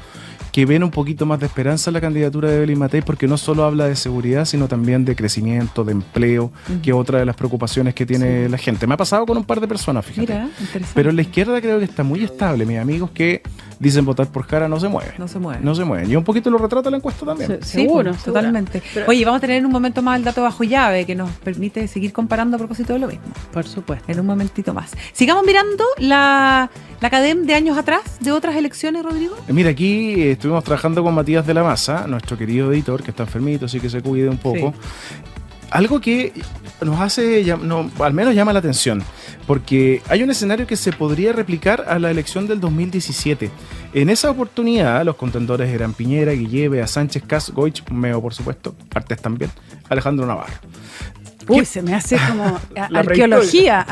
que ven un poquito más de esperanza en la candidatura de Evelyn Matei, porque no solo habla de seguridad, sino también de crecimiento, de empleo, que es otra de las preocupaciones que tiene la gente. Me ha pasado con un par de personas, fíjate. Mira, interesante. Pero en la izquierda creo que está muy estable. Mis amigos que dicen votar por Jara no se mueven. No se mueven. No se mueven. Y un poquito lo retrata la encuesta también. Sí, Seguro, pues, seguro. totalmente. Pero- Oye, vamos a tener en un momento más el dato bajo llave que nos permite seguir comparando a propósito de lo mismo. Por supuesto. En un momentito más. Sigamos mirando la CADEM de años atrás, de otras elecciones, Rodrigo. Mira, aquí estuvimos trabajando con Matías de la Maza, nuestro querido editor, que está enfermito, así que se cuide un poco. Sí. Algo que nos hace, al menos llama la atención, porque hay un escenario que se podría replicar a la elección del 2017. En esa oportunidad, los contendores eran Piñera, Guille, Bea Sánchez, Kass, Goich, Meo, por supuesto, Artés también, Alejandro Navarro. Uy, se me hace como La arqueología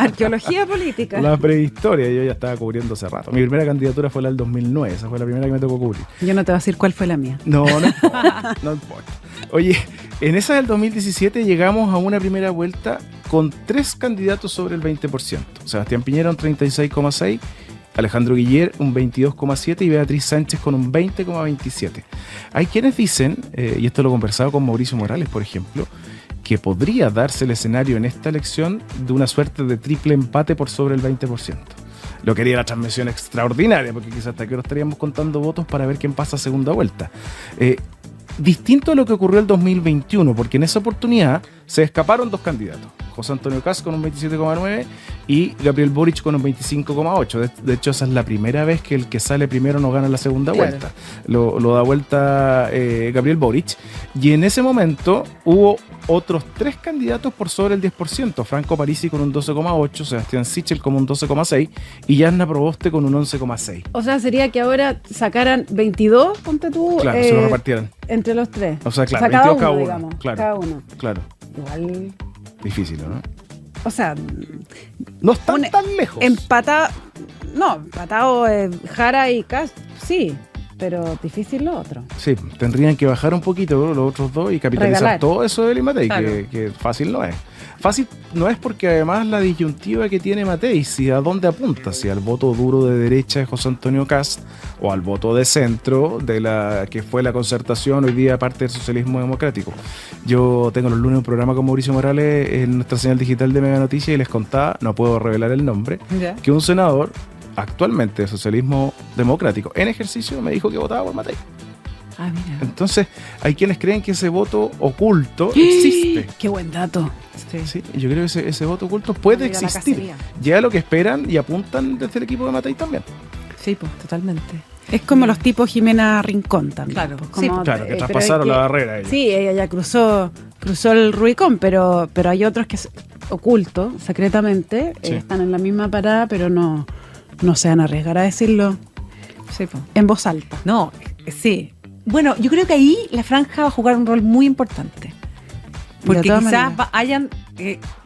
política. La prehistoria, yo ya estaba cubriendo hace rato. Mi primera candidatura fue la del 2009, esa fue la primera que me tocó cubrir. Yo no te voy a decir cuál fue la mía. No importa, no importa. Oye, en esa del 2017 llegamos a una primera vuelta con 3 candidatos sobre el 20%. Sebastián Piñera un 36,6%, Alejandro Guiller un 22,7% y Beatriz Sánchez con un 20,27%. Hay quienes dicen, y esto lo he conversado con Mauricio Morales, por ejemplo, que podría darse el escenario en esta elección de una suerte de triple empate por sobre el 20%. Lo quería la transmisión extraordinaria, porque quizás hasta que ahora estaríamos contando votos para ver quién pasa a segunda vuelta. Distinto a lo que ocurrió el 2021, porque en esa oportunidad se escaparon 2 candidatos. José Antonio Kass con un 27,9% y Gabriel Boric con un 25,8%. De hecho, esa es la primera vez que el que sale primero no gana la segunda vuelta. Lo da vuelta Gabriel Boric. Y en ese momento hubo otros 3 candidatos por sobre el 10%. Franco Parisi con un 12,8%, Sebastián Sichel con un 12,6% y Yanna Proboste con un 11,6%. O sea, sería que ahora sacaran 22, ponte tú, Claro, se lo repartieran. entre los 3. O sea, claro, cada 22 uno, cada uno, digamos. claro. Cada uno. Claro, Igual, difícil, ¿no? o sea, No están Un- tan lejos. empatado, Jara y Kass, sí, pero difícil lo otro. Sí, tendrían que bajar un poquito los otros 2 y capitalizar Regalar. todo eso de Evelyn Matei, Claro. que fácil no es. Fácil no es porque además la disyuntiva que tiene Matei, si a dónde apunta, si al voto duro de derecha de José Antonio Kass o al voto de centro de la que fue la Concertación, hoy día parte del socialismo democrático. Yo tengo los lunes un programa con Mauricio Morales en nuestra señal digital de Mega Noticias y les contaba, no puedo revelar el nombre, Ya. que un senador actualmente de socialismo democrático en ejercicio me dijo que votaba por Matei. Ah, mira. Entonces, hay quienes creen que ese voto oculto existe. Qué buen dato. Sí. Sí, yo creo que ese voto oculto puede Mira la existir. cacería. Ya lo que esperan y apuntan desde el equipo de Matei también. Sí, pues, totalmente. Es como los tipos Jimena Rincón también. Claro, pues, sí, como, Claro, que pero traspasaron es que- la barrera ellos. Sí, ella ya cruzó el Rubicón, pero hay otros que ocultos, secretamente, Sí. están en la misma parada, pero no se van a arriesgar a decirlo Sí, po. en voz alta. No, sí. Bueno, yo creo que ahí la franja va a jugar un rol muy importante. Porque De todas quizás maneras. hayan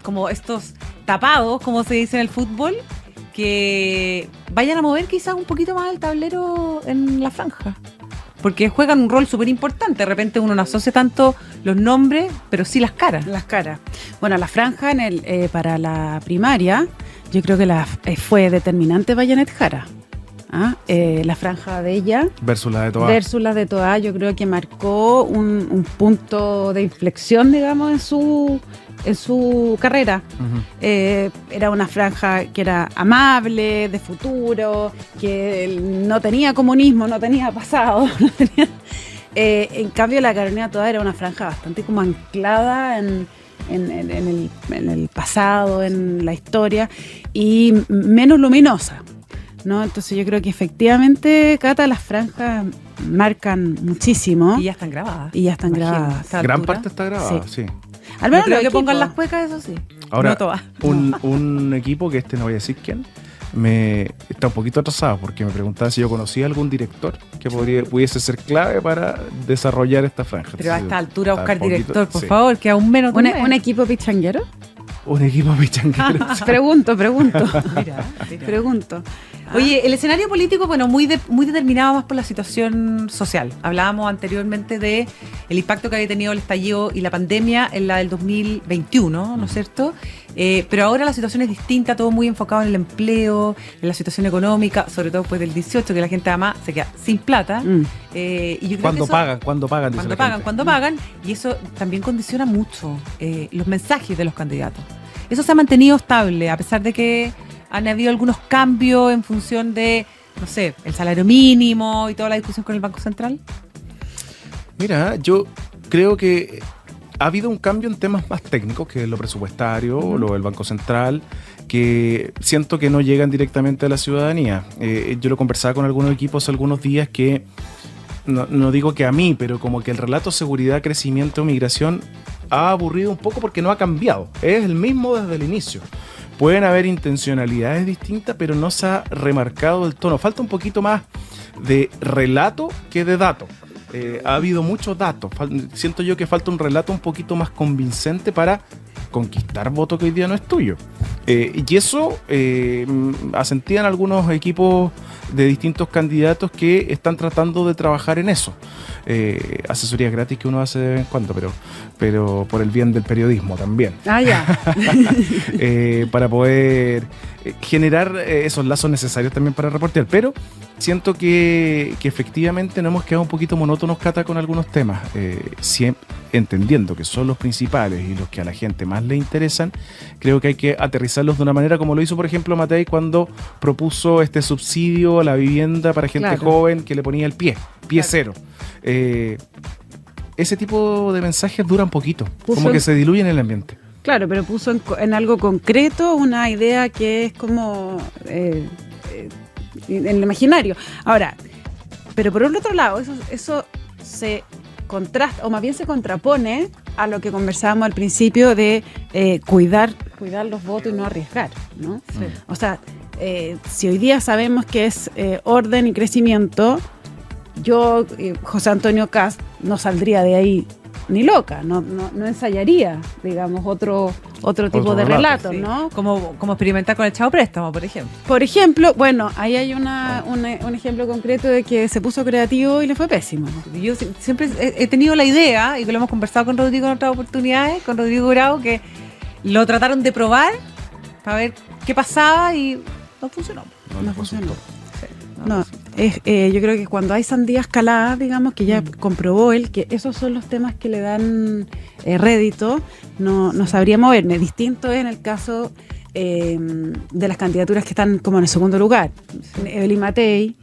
como estos tapados, como se dice en el fútbol, que vayan a mover quizás un poquito más el tablero en la franja. Porque juegan un rol súper importante. De repente uno no asocia tanto los nombres, pero sí las caras. Las caras. Bueno, la franja para la primaria, yo creo que fue determinante para Janet Jara. La franja de ella Versus la de Toa. versus la de Toa, yo creo que marcó un punto de inflexión, digamos, en su carrera. Ujú. Era una franja que era amable, de futuro, que no tenía comunismo, no tenía pasado. No tenía- en cambio, la Carolina Toa era una franja bastante como anclada en el pasado, en la historia, y menos luminosa, ¿no? Entonces yo creo que efectivamente, Cata, las franjas marcan muchísimo Y ya están grabadas. y ya están Imagino, grabadas. a esta Gran altura. parte está grabada, sí. Al No menos creo los que pongan equipos. las cuecas, eso sí. Ahora, No todas. un equipo que no voy a decir quién, está un poquito atrasado porque me preguntaba si yo conocía algún director que pudiese ser clave para desarrollar esta franja. Pero a Entonces, esta altura está buscar un poquito- director, por sí. favor, que aún menos de un mes. ¿Un equipo pichanguero? Un equipo pichanguero. Pregunto. Mira, mira. Pregunto. Oye, el escenario político, bueno, muy determinado más por la situación social. Hablábamos anteriormente de el impacto que había tenido el estallido y la pandemia en la del 2021, ¿no es cierto? Pero ahora la situación es distinta, todo muy enfocado en el empleo, en la situación económica, sobre todo después del 18, que la gente además se queda sin plata. Mm. Y yo creo ¿Cuándo que eso- pagan? ¿Cuándo pagan? Dice la gente. cuando pagan, y eso también condiciona mucho los mensajes de los candidatos. Eso se ha mantenido estable, a pesar de que han habido algunos cambios en función de, no sé, el salario mínimo y toda la discusión con el Banco Central. Mira, yo creo que ha habido un cambio en temas más técnicos, que es lo presupuestario, lo del Banco Central, que siento que no llegan directamente a la ciudadanía. Yo lo conversaba con algunos equipos algunos días que, no digo que a mí, pero como que el relato seguridad, crecimiento, migración ha aburrido un poco porque no ha cambiado. Es el mismo desde el inicio. Pueden haber intencionalidades distintas, pero no se ha remarcado el tono. Falta un poquito más de relato que de dato. Ha habido muchos datos. Siento yo que falta un relato un poquito más convincente para conquistar voto que hoy día no es tuyo. Y eso asentían algunos equipos de distintos candidatos que están tratando de trabajar en eso. Asesorías gratis que uno hace de vez en cuando, pero por el bien del periodismo también. Ah, ya. Para poder generar esos lazos necesarios también para reportear. Pero siento que efectivamente nos hemos quedado un poquito monótonos, Cata, con algunos temas. Entendiendo que son los principales y los que a la gente más le interesan, creo que hay que aterrizarlos de una manera como lo hizo, por ejemplo, Matei cuando propuso este subsidio a la vivienda para gente Claro. joven que le ponía el pie cero. Ese tipo de mensajes duran poquito, como que se diluyen en el ambiente. Claro, pero puso en algo concreto una idea que es como en el imaginario. Ahora, pero por el otro lado, eso se contrasta, o más bien se contrapone a lo que conversábamos al principio de cuidar los votos y no arriesgar, ¿no? Sí. O sea, si hoy día sabemos que es orden y crecimiento, yo, José Antonio Kast, no saldría de ahí ni loca, no ensayaría, digamos, otro tipo Otro de relato, relato, Sí. ¿no? Como experimentar con el Chavo Préstamo, por ejemplo. Por ejemplo, bueno, ahí hay un ejemplo concreto de que se puso creativo y le fue pésimo. Yo siempre he tenido la idea, y que lo hemos conversado con Rodrigo en otras oportunidades, con Rodrigo Bravo, que lo trataron de probar para ver qué pasaba y no funcionó. No funcionó. Sí, No, yo creo que cuando hay sandías caladas, digamos, que ya comprobó él que esos son los temas que le dan rédito, no sabría moverme. Distinto es en el caso de las candidaturas que están como en el segundo lugar. Evelyn Matei,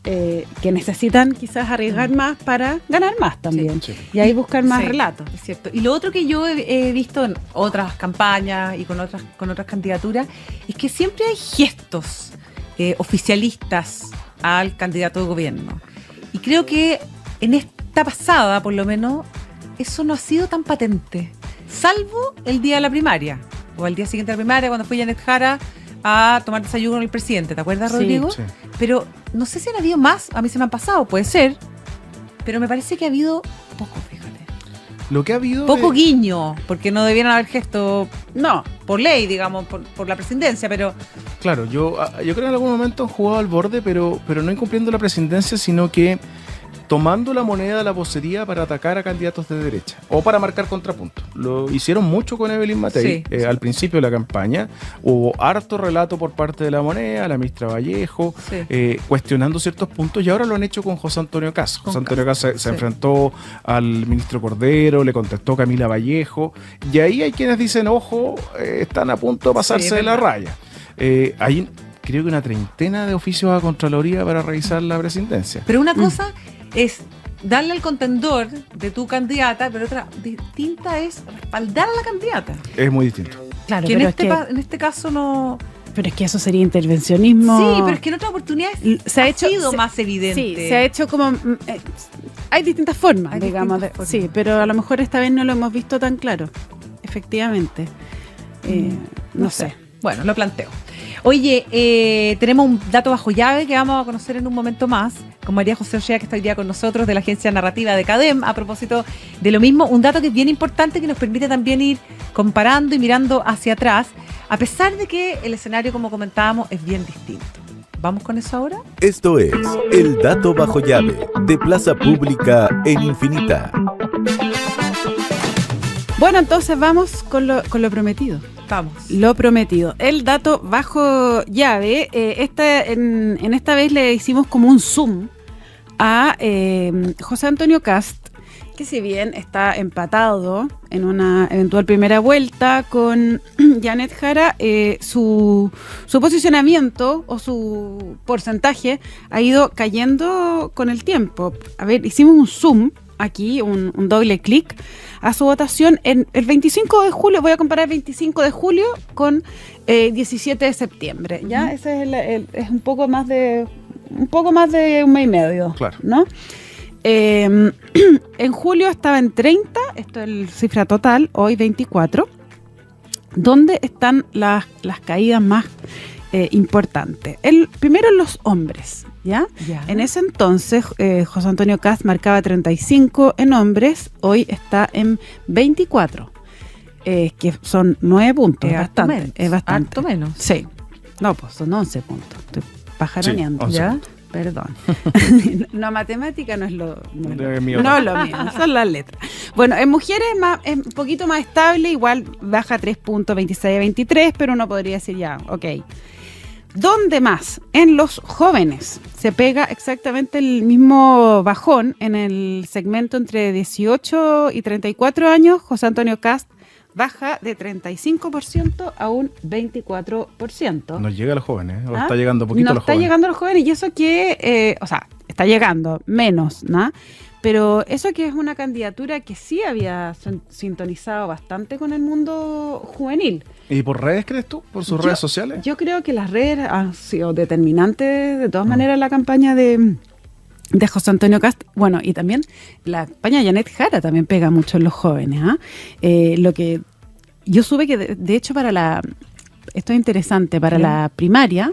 que necesitan quizás arriesgar más para ganar más también. Sí. Y ahí buscar más Sí, relatos. es cierto. Y lo otro que yo he visto en otras campañas y con otras candidaturas es que siempre hay gestos oficialistas al candidato de gobierno. Y creo que en esta pasada, por lo menos, eso no ha sido tan patente. Salvo el día de la primaria, o el día siguiente de la primaria, cuando fue Janet Jara a tomar desayuno con el presidente, ¿te acuerdas, Sí. Rodrigo? Sí. Pero no sé si han habido más, a mí se me han pasado, puede ser, pero me parece que ha habido poco, fíjate. Lo que ha habido... Poco de- guiño, porque no debieran haber gestos, No, por ley, digamos, por la presidencia, pero Claro, yo creo que en algún momento han jugado al borde, pero no incumpliendo la presidencia, sino que tomando la moneda de la vocería para atacar a candidatos de derecha o para marcar contrapuntos. Lo hicieron mucho con Evelyn Matei. Sí. Al principio de la campaña hubo harto relato por parte de la moneda, la ministra Vallejo, sí. cuestionando ciertos puntos, y ahora lo han hecho con José Antonio Caz. Con José Antonio Caz se sí. enfrentó al ministro Cordero, le contestó Camila Vallejo, y ahí hay quienes dicen, ojo, están a punto de pasarse Sí, es de la verdad. raya. Hay creo que una treintena de oficios a Contraloría para revisar la presidencia. Pero una cosa es darle al contendor de tu candidata, pero otra distinta es respaldar a la candidata. Es muy distinto. claro, Que en pero, en este caso no... pero es que eso sería intervencionismo. Sí, pero es que en otras oportunidades se ha hecho sido se- más evidente. Sí, se ha hecho como hay distintas formas, Hay digamos, distintas sí, formas. pero a lo mejor esta vez no lo hemos visto tan claro. Efectivamente. No sé. Bueno, lo planteo. Oye, tenemos un dato bajo llave que vamos a conocer en un momento más con María José Ochea, que está hoy día con nosotros de la agencia narrativa de CADEM, a propósito de lo mismo. Un dato que es bien importante, que nos permite también ir comparando y mirando hacia atrás, a pesar de que el escenario, como comentábamos, es bien distinto. ¿Vamos con eso ahora? Esto es El Dato Bajo Llave de Plaza Pública en Infinita. Bueno, entonces vamos con lo prometido. Vamos. Lo prometido. El dato bajo llave. En esta vez le hicimos como un zoom a José Antonio Cast, que si bien está empatado en una eventual primera vuelta con Janet Jara, su posicionamiento o su porcentaje ha ido cayendo con el tiempo. A ver, hicimos un zoom aquí, un doble clic a su votación en el 25 de julio. Voy a comparar 25 de julio con 17 de septiembre. ¿Ya? Ese es un poco más de un mes y medio. Claro. ¿No? En julio estaba en 30, esto es la cifra total, hoy 24. ¿Dónde están las caídas más importantes? Primero los hombres, ¿ya? Ya. En ese entonces, José Antonio Cast marcaba 35 en hombres, hoy está en 24, que son 9 puntos, Es es harto bastante, menos, es bastante. harto menos. Sí, no, pues son 11 puntos, estoy pajaroneando. Sí, 11 ¿Ya? puntos. Perdón. No, matemática no es lo No mío. es mío. No es lo mío, son las letras. Bueno, en mujeres es un poquito más estable, igual baja 3 puntos, 26 a 23, pero uno podría decir ya, ok. ¿Dónde más? En los jóvenes. Se pega exactamente el mismo bajón en el segmento entre 18 y 34 años. José Antonio Cast baja de 35% a un 24%. Nos llega a los jóvenes, o ¿Ah? está llegando poquito no a los está jóvenes. llegando a los jóvenes, y eso que, o sea, está llegando menos, ¿no? Pero eso que es una candidatura que sí había sintonizado bastante con el mundo juvenil. ¿Y por redes crees tú? ¿Por sus Yo- redes sociales? Yo creo que las redes han sido determinantes de todas maneras en la campaña de José Antonio Cast. Bueno, y también la campaña de Janet Jara también pega mucho en los jóvenes. ¿Ah? Lo que yo supe que de hecho esto es interesante, para la primaria,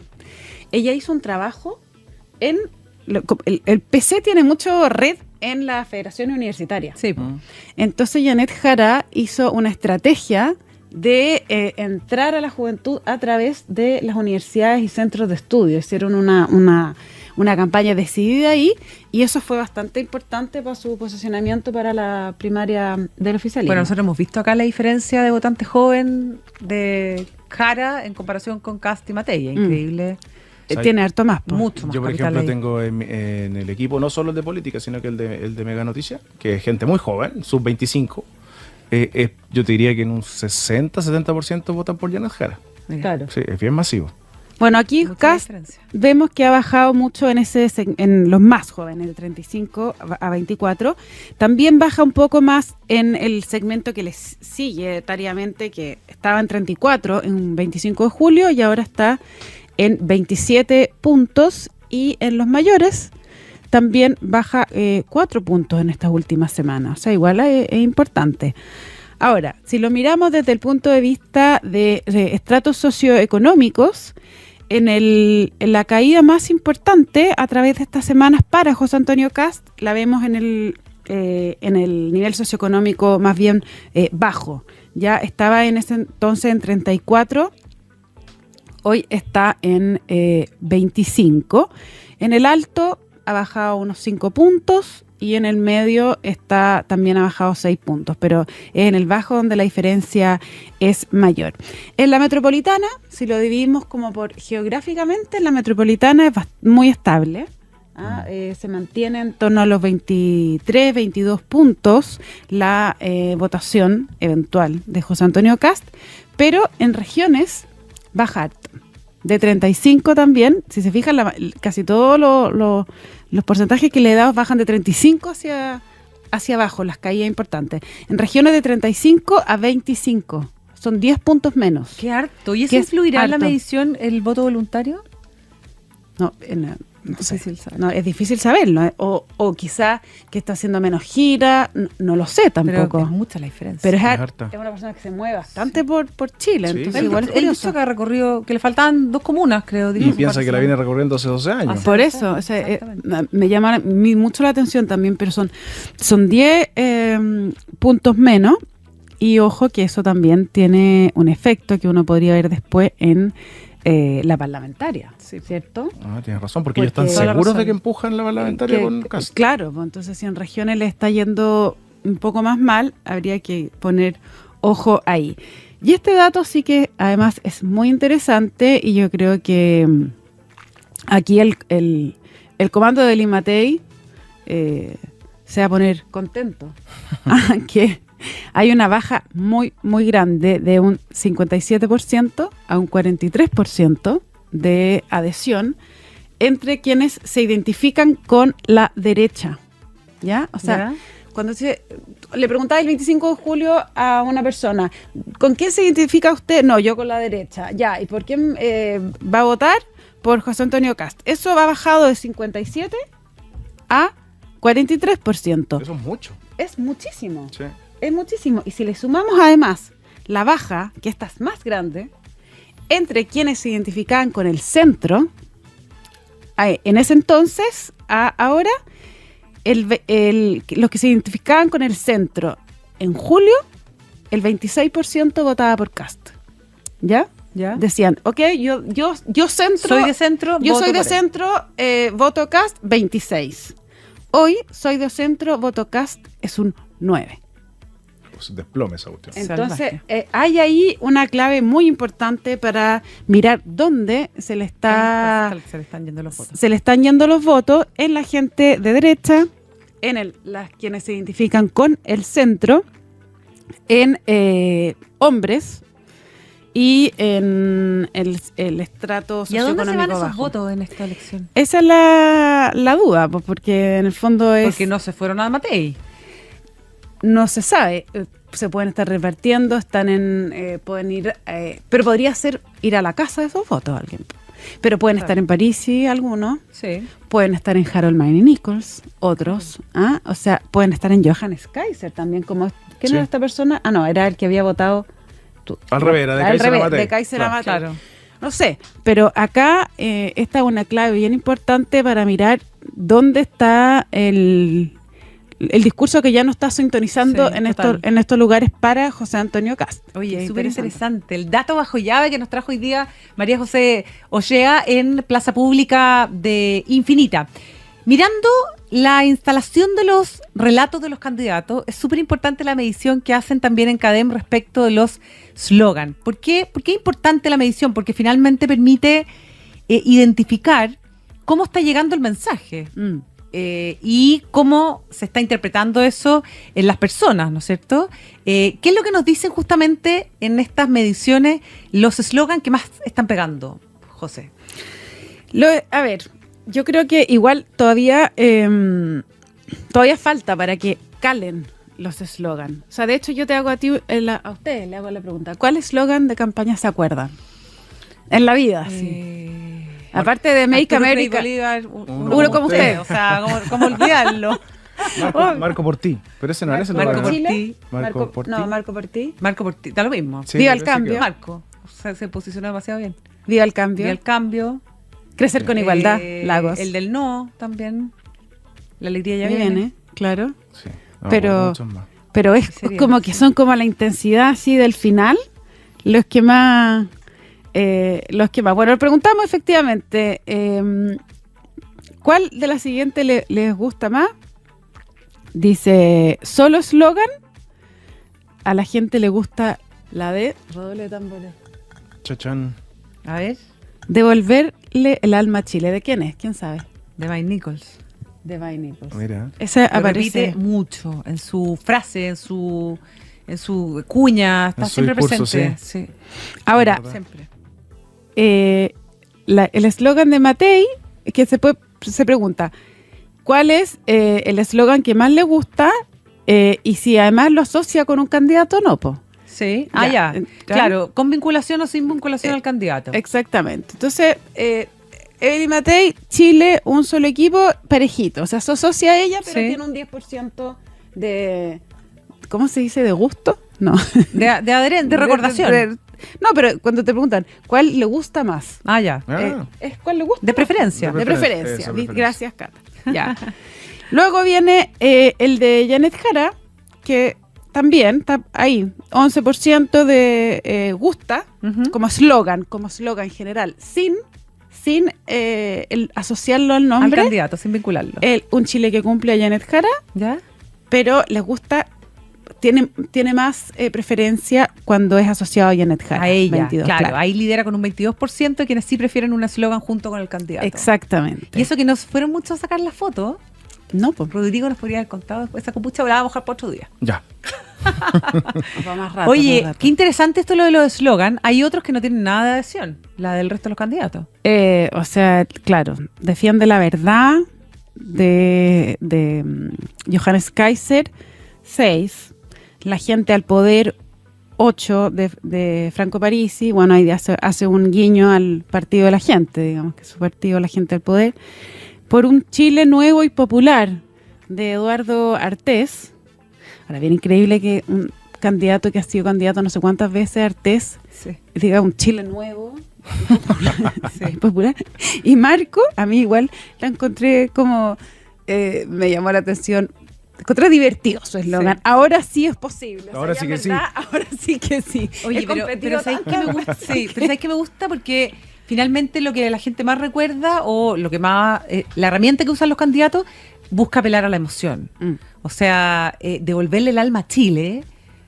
ella hizo un trabajo en... El PC tiene mucho red en la Federación Universitaria. Sí. Entonces Janet Jara hizo una estrategia de entrar a la juventud a través de las universidades y centros de estudio. Hicieron una campaña decidida ahí, y eso fue bastante importante para su posicionamiento para la primaria del oficialismo. Bueno, nosotros hemos visto acá la diferencia de votante joven de Jara en comparación con Cast y Matei. Increíble. Tiene harto más. Po. Mucho más. Yo, por capital ejemplo, ahí. tengo en el equipo no solo el de política, sino que el de Mega Noticias, que es gente muy joven, sub-25. Yo te diría que en un 60-70% votan por Janet Jara. Mira. Claro. Sí, es bien masivo. Bueno, aquí Mucha Cast diferencia. vemos que ha bajado mucho en los más jóvenes, de 35 a 24. También baja un poco más en el segmento que les sigue etariamente, que estaba en 34 en 25 de julio y ahora está en 27 puntos. Y en los mayores también baja 4 puntos en estas últimas semanas. O sea, igual es importante. Ahora, si lo miramos desde el punto de vista de estratos socioeconómicos, en la caída más importante a través de estas semanas para José Antonio Kast la vemos en el nivel socioeconómico más bien bajo. Ya estaba en ese entonces en 34, hoy está en 25. En el alto ha bajado unos 5 puntos y en el medio también ha bajado 6 puntos, pero es en el bajo donde la diferencia es mayor. En la metropolitana, si lo dividimos como por geográficamente, la metropolitana es muy estable. Se mantiene en torno a los 23, 22 puntos la votación eventual de José Antonio Kast, pero en regiones baja harto. De 35 también, si se fijan, casi todos los porcentajes que le he dado bajan de 35 hacia abajo, las caídas importantes. En regiones de 35 a 25, son 10 puntos menos. Qué harto. ¿Y eso influirá en la medición el voto voluntario? No, no sé. No, es difícil saberlo. O quizá que está haciendo menos gira, no lo sé tampoco. Pero es mucha la diferencia. Pero harta. es una persona que se mueve bastante por Chile. Sí, entonces sí. igual Él dicho que ha recorrido, que le faltaban 2 comunas, creo. Y piensa que la viene recorriendo hace 12 años. Por eso, o sea, me llama mucho la atención también, pero son 10 puntos menos. Y ojo que eso también tiene un efecto que uno podría ver después en la parlamentaria, ¿cierto? Tienes razón, porque ellos están seguros de que empujan la parlamentaria con Kast. Claro, pues entonces si en regiones le está yendo un poco más mal, habría que poner ojo ahí. Y este dato sí que además es muy interesante y yo creo que aquí el comando de Limatei se va a poner contento. Que hay una baja muy, muy grande de un 57% a un 43% de adhesión entre quienes se identifican con la derecha. ¿Ya? O sea, cuando le preguntaba el 25 de julio a una persona, ¿con quién se identifica usted? No, yo con la derecha. Ya, ¿y por quién va a votar? Por José Antonio Kast. Eso va bajado de 57 a 43%. Eso es mucho. Es muchísimo. Sí. Es muchísimo. Y si le sumamos además la baja, que esta es más grande, entre quienes se identificaban con el centro, en ese entonces, ahora, los que se identificaban con el centro en julio, el 26% votaba por Kast. ¿Ya? Decían, ok, yo centro. Soy de centro. Yo soy de centro, voto Kast, 26. Hoy soy de centro, voto Kast, es un 9. Pues desplome esa cuestión. Entonces, hay ahí una clave muy importante para mirar dónde se le están yendo los votos. Se le están yendo los votos en la gente de derecha, en las quienes se identifican con el centro, en hombres y en el estrato socioeconómico. ¿Y a dónde se van esos bajo. votos en esta elección? Esa es la duda, pues, porque en el fondo es... Porque no se fueron a Matei. No se sabe, se pueden estar repartiendo, pueden ir, pero podría ser ir a la casa de esos votos alguien. Pero pueden estar en París y algunos, pueden estar en Harold Mayne Nichols, otros, o sea, pueden estar en Johannes Kaiser también, como ¿quién era esta persona? No, era el que había votado al revés, era de Kaiser a Matei. De Kaiser a Matei. Claro. No sé, pero acá esta es una clave bien importante para mirar dónde está el discurso que ya no está sintonizando en estos lugares para José Antonio Kast. Oye, súper interesante. El dato bajo llave que nos trajo hoy día María José Ochea en Plaza Pública de Infinita. Mirando la instalación de los relatos de los candidatos, es súper importante la medición que hacen también en CADEM respecto de los slogans. ¿Por qué es importante la medición? Porque finalmente permite identificar cómo está llegando el mensaje. Y cómo se está interpretando eso en las personas, ¿no es cierto? ¿Qué es lo que nos dicen justamente en estas mediciones los eslogans que más están pegando, José? A ver, yo creo que igual todavía falta para que calen los eslogans. O sea, de hecho yo te hago a ustedes le hago la pregunta, ¿cuál eslogan de campaña se acuerdan? En la vida, sí. Aparte de Make America, Bolívar, uno como usted. O sea, ¿cómo olvidarlo? Marco por ti. Pero ese no era ese Marco lugar. por Chile. ti. Marco por ti. No, Marco por ti. Marco por ti. Da lo mismo. Sí, Viva el parece cambio. que- Marco. O sea, se posicionó demasiado bien. Viva el cambio. Y el cambio. Crecer con igualdad, Lagos. El del no también. La alegría ya Ahí viene. viene, claro. Sí, no, Pero- muchos más. Pero es Sería, como que son como la intensidad así del final los que más. Bueno, le preguntamos efectivamente, ¿cuál de las siguientes les gusta más? Dice, solo eslogan. A la gente le gusta la de redoble de tambores. Chachán. A ver. Devolverle el alma a Chile. ¿De quién es? ¿Quién sabe? De Mike Nichols. De Mike Nichols. Mira. Ese Lo aparece. repite mucho en su frase, en su cuña. Está En su siempre discurso, presente. Sí. Ahora, ¿Verdad? Siempre. el eslogan de Matei, que se pregunta, ¿cuál es el eslogan que más le gusta? Y si además lo asocia con un candidato o no, po. Sí. Ya, Ya. ¿ya? Claro, con vinculación o sin vinculación al candidato. Exactamente. Entonces, Evelyn Matei, Chile, un solo equipo, parejito. O sea, se asocia a ella, pero Sí. tiene un 10% de... ¿Cómo se dice? ¿De gusto? No. De recordación. No, pero cuando te preguntan, ¿cuál le gusta más? Ah, ya. Ah, ¿Es cuál le gusta? De preferencia. De De preferencia, preferencia. eso, preferencia. Gracias, Cata. Ya. Luego viene el de Janet Jara, que también está ahí, 11% de gusta, Ujú. como eslogan general, sin el asociarlo al Al nombre. candidato, sin vincularlo. Un Chile que cumple a Janet Jara, ¿Ya? pero les gusta, tiene más preferencia cuando es asociado a Janet Jara. A ella. 22, claro, ahí lidera con un 22% de quienes sí prefieren un eslogan junto con el candidato. Exactamente. Y eso que nos fueron muchos a sacar la foto, No, pues Rodrigo nos podría haber contado después. Esa copucha la vamos a dejar para otro día. ya. va más rato. Oye, más rato. qué interesante esto lo de los eslogan. Hay otros que no tienen nada de adhesión, la del resto de los candidatos. O sea, claro, defiende la verdad de Johannes Kaiser, 6. La gente al poder, 8 de Franco Parisi. Bueno, ahí hace un guiño al partido de la gente, digamos que su partido, la gente al poder. Por un Chile nuevo y popular, de Eduardo Artés. Ahora, bien increíble que un candidato que ha sido candidato no sé cuántas veces, Artés, Sí. diga un Chile nuevo y popular. Y Marco, a mí igual la encontré como, me llamó la atención, encontré divertido su eslogan. Sí. Ahora sí es posible. O sea, Ahora ya sí en que sí. verdad, ahora sí que sí. Oye, He pero competido ¿sabes qué tantas me gusta? veces Sí, pero ¿sabes qué me gusta? Porque finalmente lo que la gente más recuerda o lo que más, la herramienta que usan los candidatos busca apelar a la emoción. Mm. O sea, devolverle el alma a Chile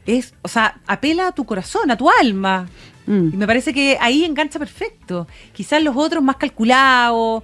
es, o sea, apela a tu corazón, a tu alma. Mm. Y me parece que ahí engancha perfecto. Quizás los otros más calculados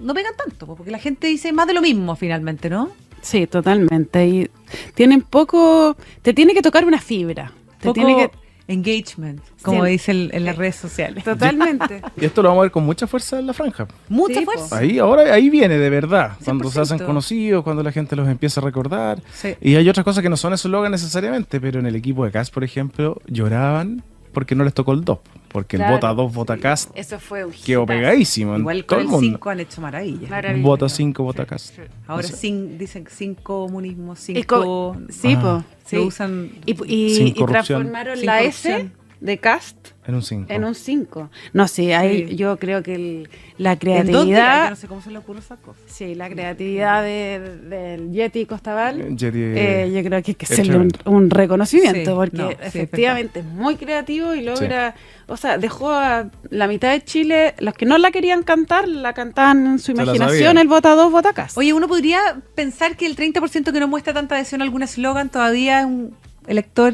no pegan tanto, porque la gente dice más de lo mismo finalmente, ¿no? Sí, totalmente. Y tienen poco, te tiene que tocar una fibra. Te Poco tiene que engagement, como Sí. dicen en las redes sociales. totalmente. Y esto lo vamos a ver con mucha fuerza en la franja. Mucha Sí, fuerza. Ahí viene de verdad, cuando se 100%. hacen conocidos, cuando la gente los empieza a recordar. Sí. Y hay otras cosas que no son eslogan necesariamente, pero en el equipo de Cast, por ejemplo, lloraban porque no les tocó el 2, porque Claro, el vota 2, vota sí. Cast Eso fue un quedó hitazo. pegadísimo. Igual en con todo el el mundo. 5 han hecho maravillas. Maravilloso. Vota 5, vota Cast. Ahora O sea, dicen sin comunismo, Sí, 5... sí, Ah. po. Se Sí. usan Y Sin corrupción. transformaron Sin la corrupción. S de Cast en un 5. en un 5. No, sí, ahí Sí. yo creo que la en 2 días. Yo creatividad, no sé cómo se le ocurre esa cosa. sí, la creatividad del Yeti Costabal, yo Jetty, creo que hay que es hacerle tremendo. un reconocimiento, Sí, porque no, sí, efectivamente es muy creativo y logra, o sea, dejó a la mitad de Chile, los que no la querían cantar, la cantaban en su la imaginación, sabían. el vota 2, vota Cast. Oye, uno podría pensar que el 30% que no muestra tanta adhesión a algún eslogan todavía es un elector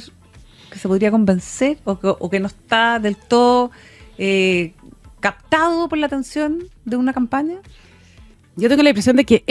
que se podría convencer o que no está del todo captado por la atención de una campaña. Yo tengo la impresión de que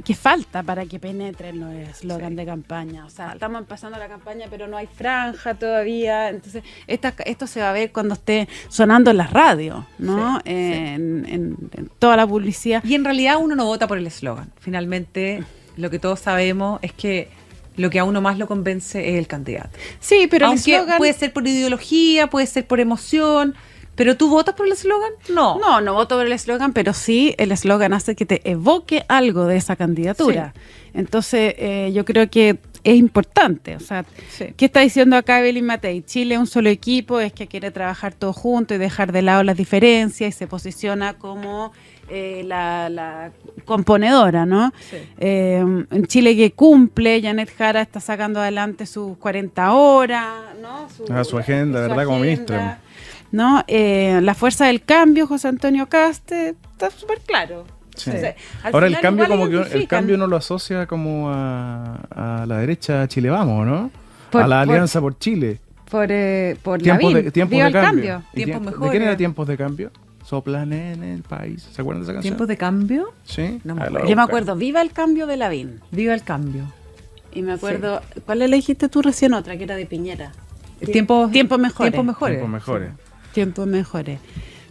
que falta para que penetren los eslogan de campaña. O sea, estamos empezando la campaña, pero no hay franja todavía. Entonces, esto se va a ver cuando esté sonando en las radios, ¿no? Sí, En toda la publicidad. Y en realidad uno no vota por el eslogan. Finalmente, lo que todos sabemos es que lo que a uno más lo convence es el candidato. Sí, pero el Aunque eslogan... puede ser por ideología, puede ser por emoción, ¿Pero tú votas por el eslogan? No. No voto por el eslogan, pero sí el eslogan hace que te evoque algo de esa candidatura. Entonces, yo creo que es importante. O sea, Sí. ¿qué está diciendo acá Evelyn Matei? Chile es un solo equipo, es que quiere trabajar todos juntos y dejar de lado las diferencias y se posiciona como la componedora, ¿no? Sí. En Chile que cumple, Janet Jara está sacando adelante sus 40 horas, ¿no? Su agenda, ¿verdad? Como ministra. ¿No? La fuerza del cambio, José Antonio Caste, está súper claro. Sí. Entonces, al Ahora el final cambio igual como que el identifican. cambio no lo asocia como a la derecha Chile Vamos, ¿no? Por- a la por- Alianza por Chile. Por Tiempos Lavín. de, tiempos Viva de el cambio. ¿Y Tiempos ¿De mejores. quién era Tiempos de Cambio? Soplan en el país. ¿Se acuerdan de esa canción? ¿Tiempos de cambio? Sí. No me Ah, la acuerdo. voy a Yo me buscar. acuerdo, viva el cambio de Lavín. Viva el cambio. Y me acuerdo, ¿cuál le dijiste tú recién? Otra, que era de Piñera. Tiempos mejores. Tiempos mejores. Tiempos mejores. Tiempos mejores.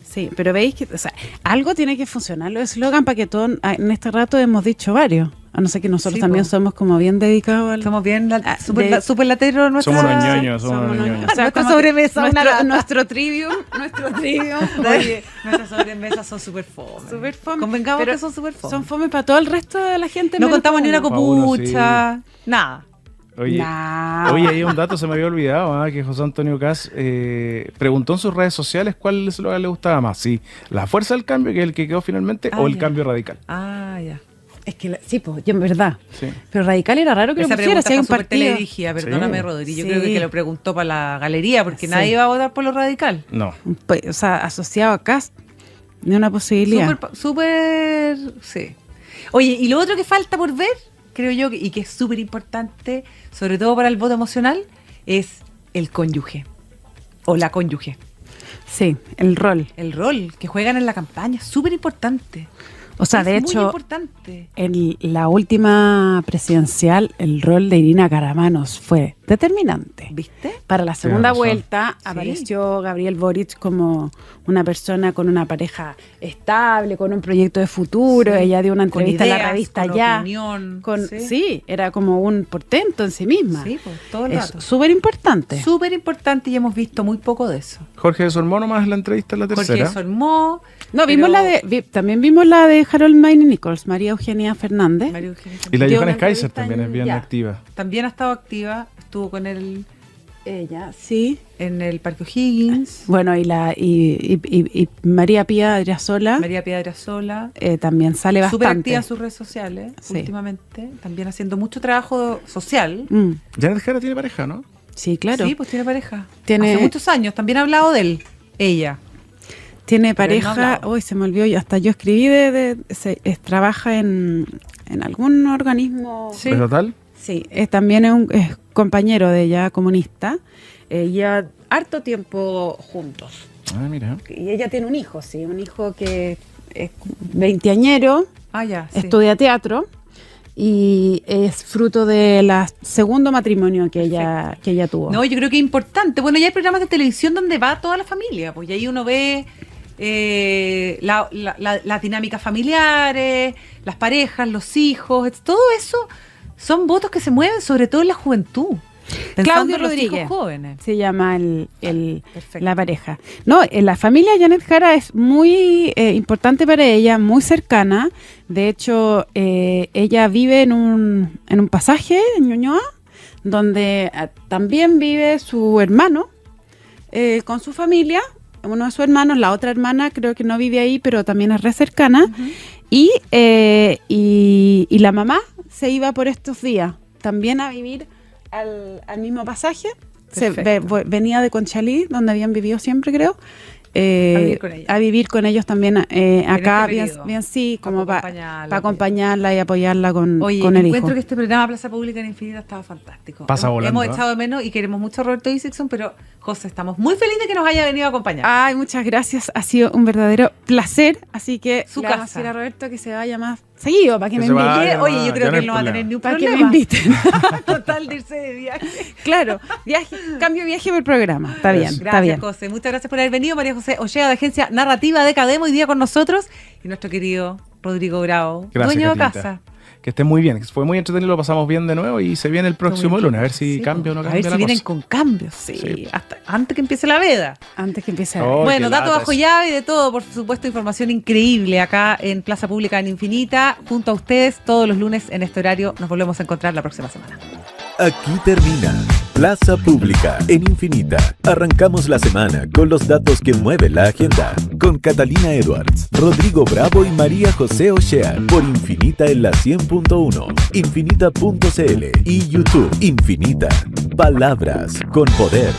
Sí, pero veis que, o sea, algo tiene que funcionar los eslogan para que todos, en este rato hemos dicho varios. A no ser que nosotros Sí, también po. somos como bien dedicados al... Somos bien super, de- super latero nuestra... Somos unos ñoños, somos unos ñoños. O sea, Nuestra como sobremesa, que una lata. nuestro trivium, Oye, nuestras sobremesas son súper fome. Súper fome. Convengamos Pero que son súper fome. son fome para todo el resto de la gente. No menos contamos para ni una uno. Pa' uno, copucha, nada. Oye, Nah. oye, ahí un dato se me había olvidado, que José Antonio Caz preguntó en sus redes sociales cuál eslogan le gustaba más. Sí, la fuerza del cambio, que es el que quedó finalmente, Ah, o el ya. cambio radical. Ah, ya. Es que, sí, pues, yo en verdad. Sí. Pero Radical era raro que Esa lo pusiera, pregunta si hay está un súper partido. teledirigida, perdóname, Sí. Rodri. Yo Sí. creo que lo preguntó para la galería, porque Sí. nadie iba a votar por lo radical. No. Pues, o sea, asociado a Cast, ni una posibilidad. Súper, sí. Oye, y lo otro que falta por ver, creo yo, y que es súper importante, sobre todo para el voto emocional, es el cónyuge. O la cónyuge. Sí, el rol. El rol que juegan en la campaña es súper importante. O sea, Es de muy hecho, importante. en la última presidencial, el rol de Irina Caramanos fue determinante. ¿Viste? Para la segunda razón. vuelta Sí. apareció Gabriel Boric como una persona con una pareja estable, con un proyecto de futuro. Sí. Ella dio una Con entrevista a la ideas, revista con Ya. opinión, Sí. sí. Era como un portento en sí misma. Sí, pues, todo el Es rato. súper importante. Súper importante y hemos visto muy poco de eso. Jorge de Sormó nomás la entrevista en la tercera. Jorge Sormó. No, vimos pero- también vimos la de Harold Mayne Nichols, María Eugenia Fernández. María Eugenia Y la Dio Johannes una Kaiser entrevista también en es bien Ya. activa. También ha estado activa, estuvo con él Ella, sí. en el Parque O'Higgins. Bueno, y María Pía Adriasola María Piedra Sola. también sale Súper bastante. activa en sus redes sociales Sí. últimamente. También haciendo mucho trabajo social. Mm, Janet Jara tiene pareja, ¿no? sí, claro. Sí, pues tiene pareja. Tiene- Hace muchos años. También ha hablado de él. Ella. Tiene Pero él no ha pareja, hablado. uy, se me olvidó, hasta yo escribí trabaja en algún organismo. Sí. ¿Es total? Sí, también es compañero de ella, comunista. Ya harto tiempo juntos. Ah, mira. Y ella tiene un hijo, sí, un hijo que es veinteañero, Ah, ya. Sí. estudia teatro y es fruto de la segundo matrimonio que ella tuvo. No, yo creo que es importante. Bueno, ya hay programas de televisión donde va toda la familia, pues y ahí uno ve las dinámicas familiares, las parejas, los hijos, todo eso son votos que se mueven sobre todo en la juventud. Pensando Claudio en los Rodríguez hijos jóvenes. se llama Perfecto. la pareja. No, la familia Janet Jara es muy importante para ella, muy cercana. De hecho, ella vive en un pasaje en Ñuñoa, donde también vive su hermano con su familia. Uno de sus hermanos, la otra hermana creo que no vive ahí, pero también es re cercana. Y la mamá se iba por estos días también a vivir al mismo pasaje. Perfecto. Venía de Conchalí, donde habían vivido siempre, creo. vivir con ella. A vivir con ellos también acá, este bien, periodo. bien sí, Pa' como para acompañarla, acompañarla y apoyarla con Oye, el hijo. encuentro que este programa Plaza Pública en Infinita estaba fantástico. Pasa volando, Hemos echado de menos y queremos mucho a Roberto Isaacson, pero José, estamos muy felices de que nos haya venido a acompañar. Ay, muchas gracias. Ha sido un verdadero placer. Así que Su le vamos a casa. decir a Roberto que se vaya más seguido para que Que me se invite. vaya. Oye, yo ya creo no que hay él no va a problema. tener ni un Para que problema. me inviten. Total de irse de viaje. Claro, cambio viaje por programa. Está bien, está Gracias, bien. José. Muchas gracias por haber venido. María José Ochea, de Agencia Narrativa de Cademo, hoy día con nosotros. Y nuestro querido Rodrigo Bravo, Gracias, dueño de Catlita. casa. Que estén muy bien. Fue muy entretenido, lo pasamos bien de nuevo y se viene el próximo lunes. A ver si cambia o no A cambia ver si la vienen cosa. con cambios, sí. Sí. Hasta antes que empiece la veda. Antes que empiece a... Oh, Bueno, qué datos lata bajo eso. llave y de todo, por supuesto, información increíble acá en Plaza Pública en Infinita, junto a ustedes todos los lunes en este horario. Nos volvemos a encontrar la próxima semana. Aquí termina Plaza Pública en Infinita. Arrancamos la semana con los datos que mueven la agenda. Con Catalina Edwards, Rodrigo Bravo y María José Ochea. Por Infinita en la 100.1, infinita.cl y YouTube. Infinita. Palabras con poder.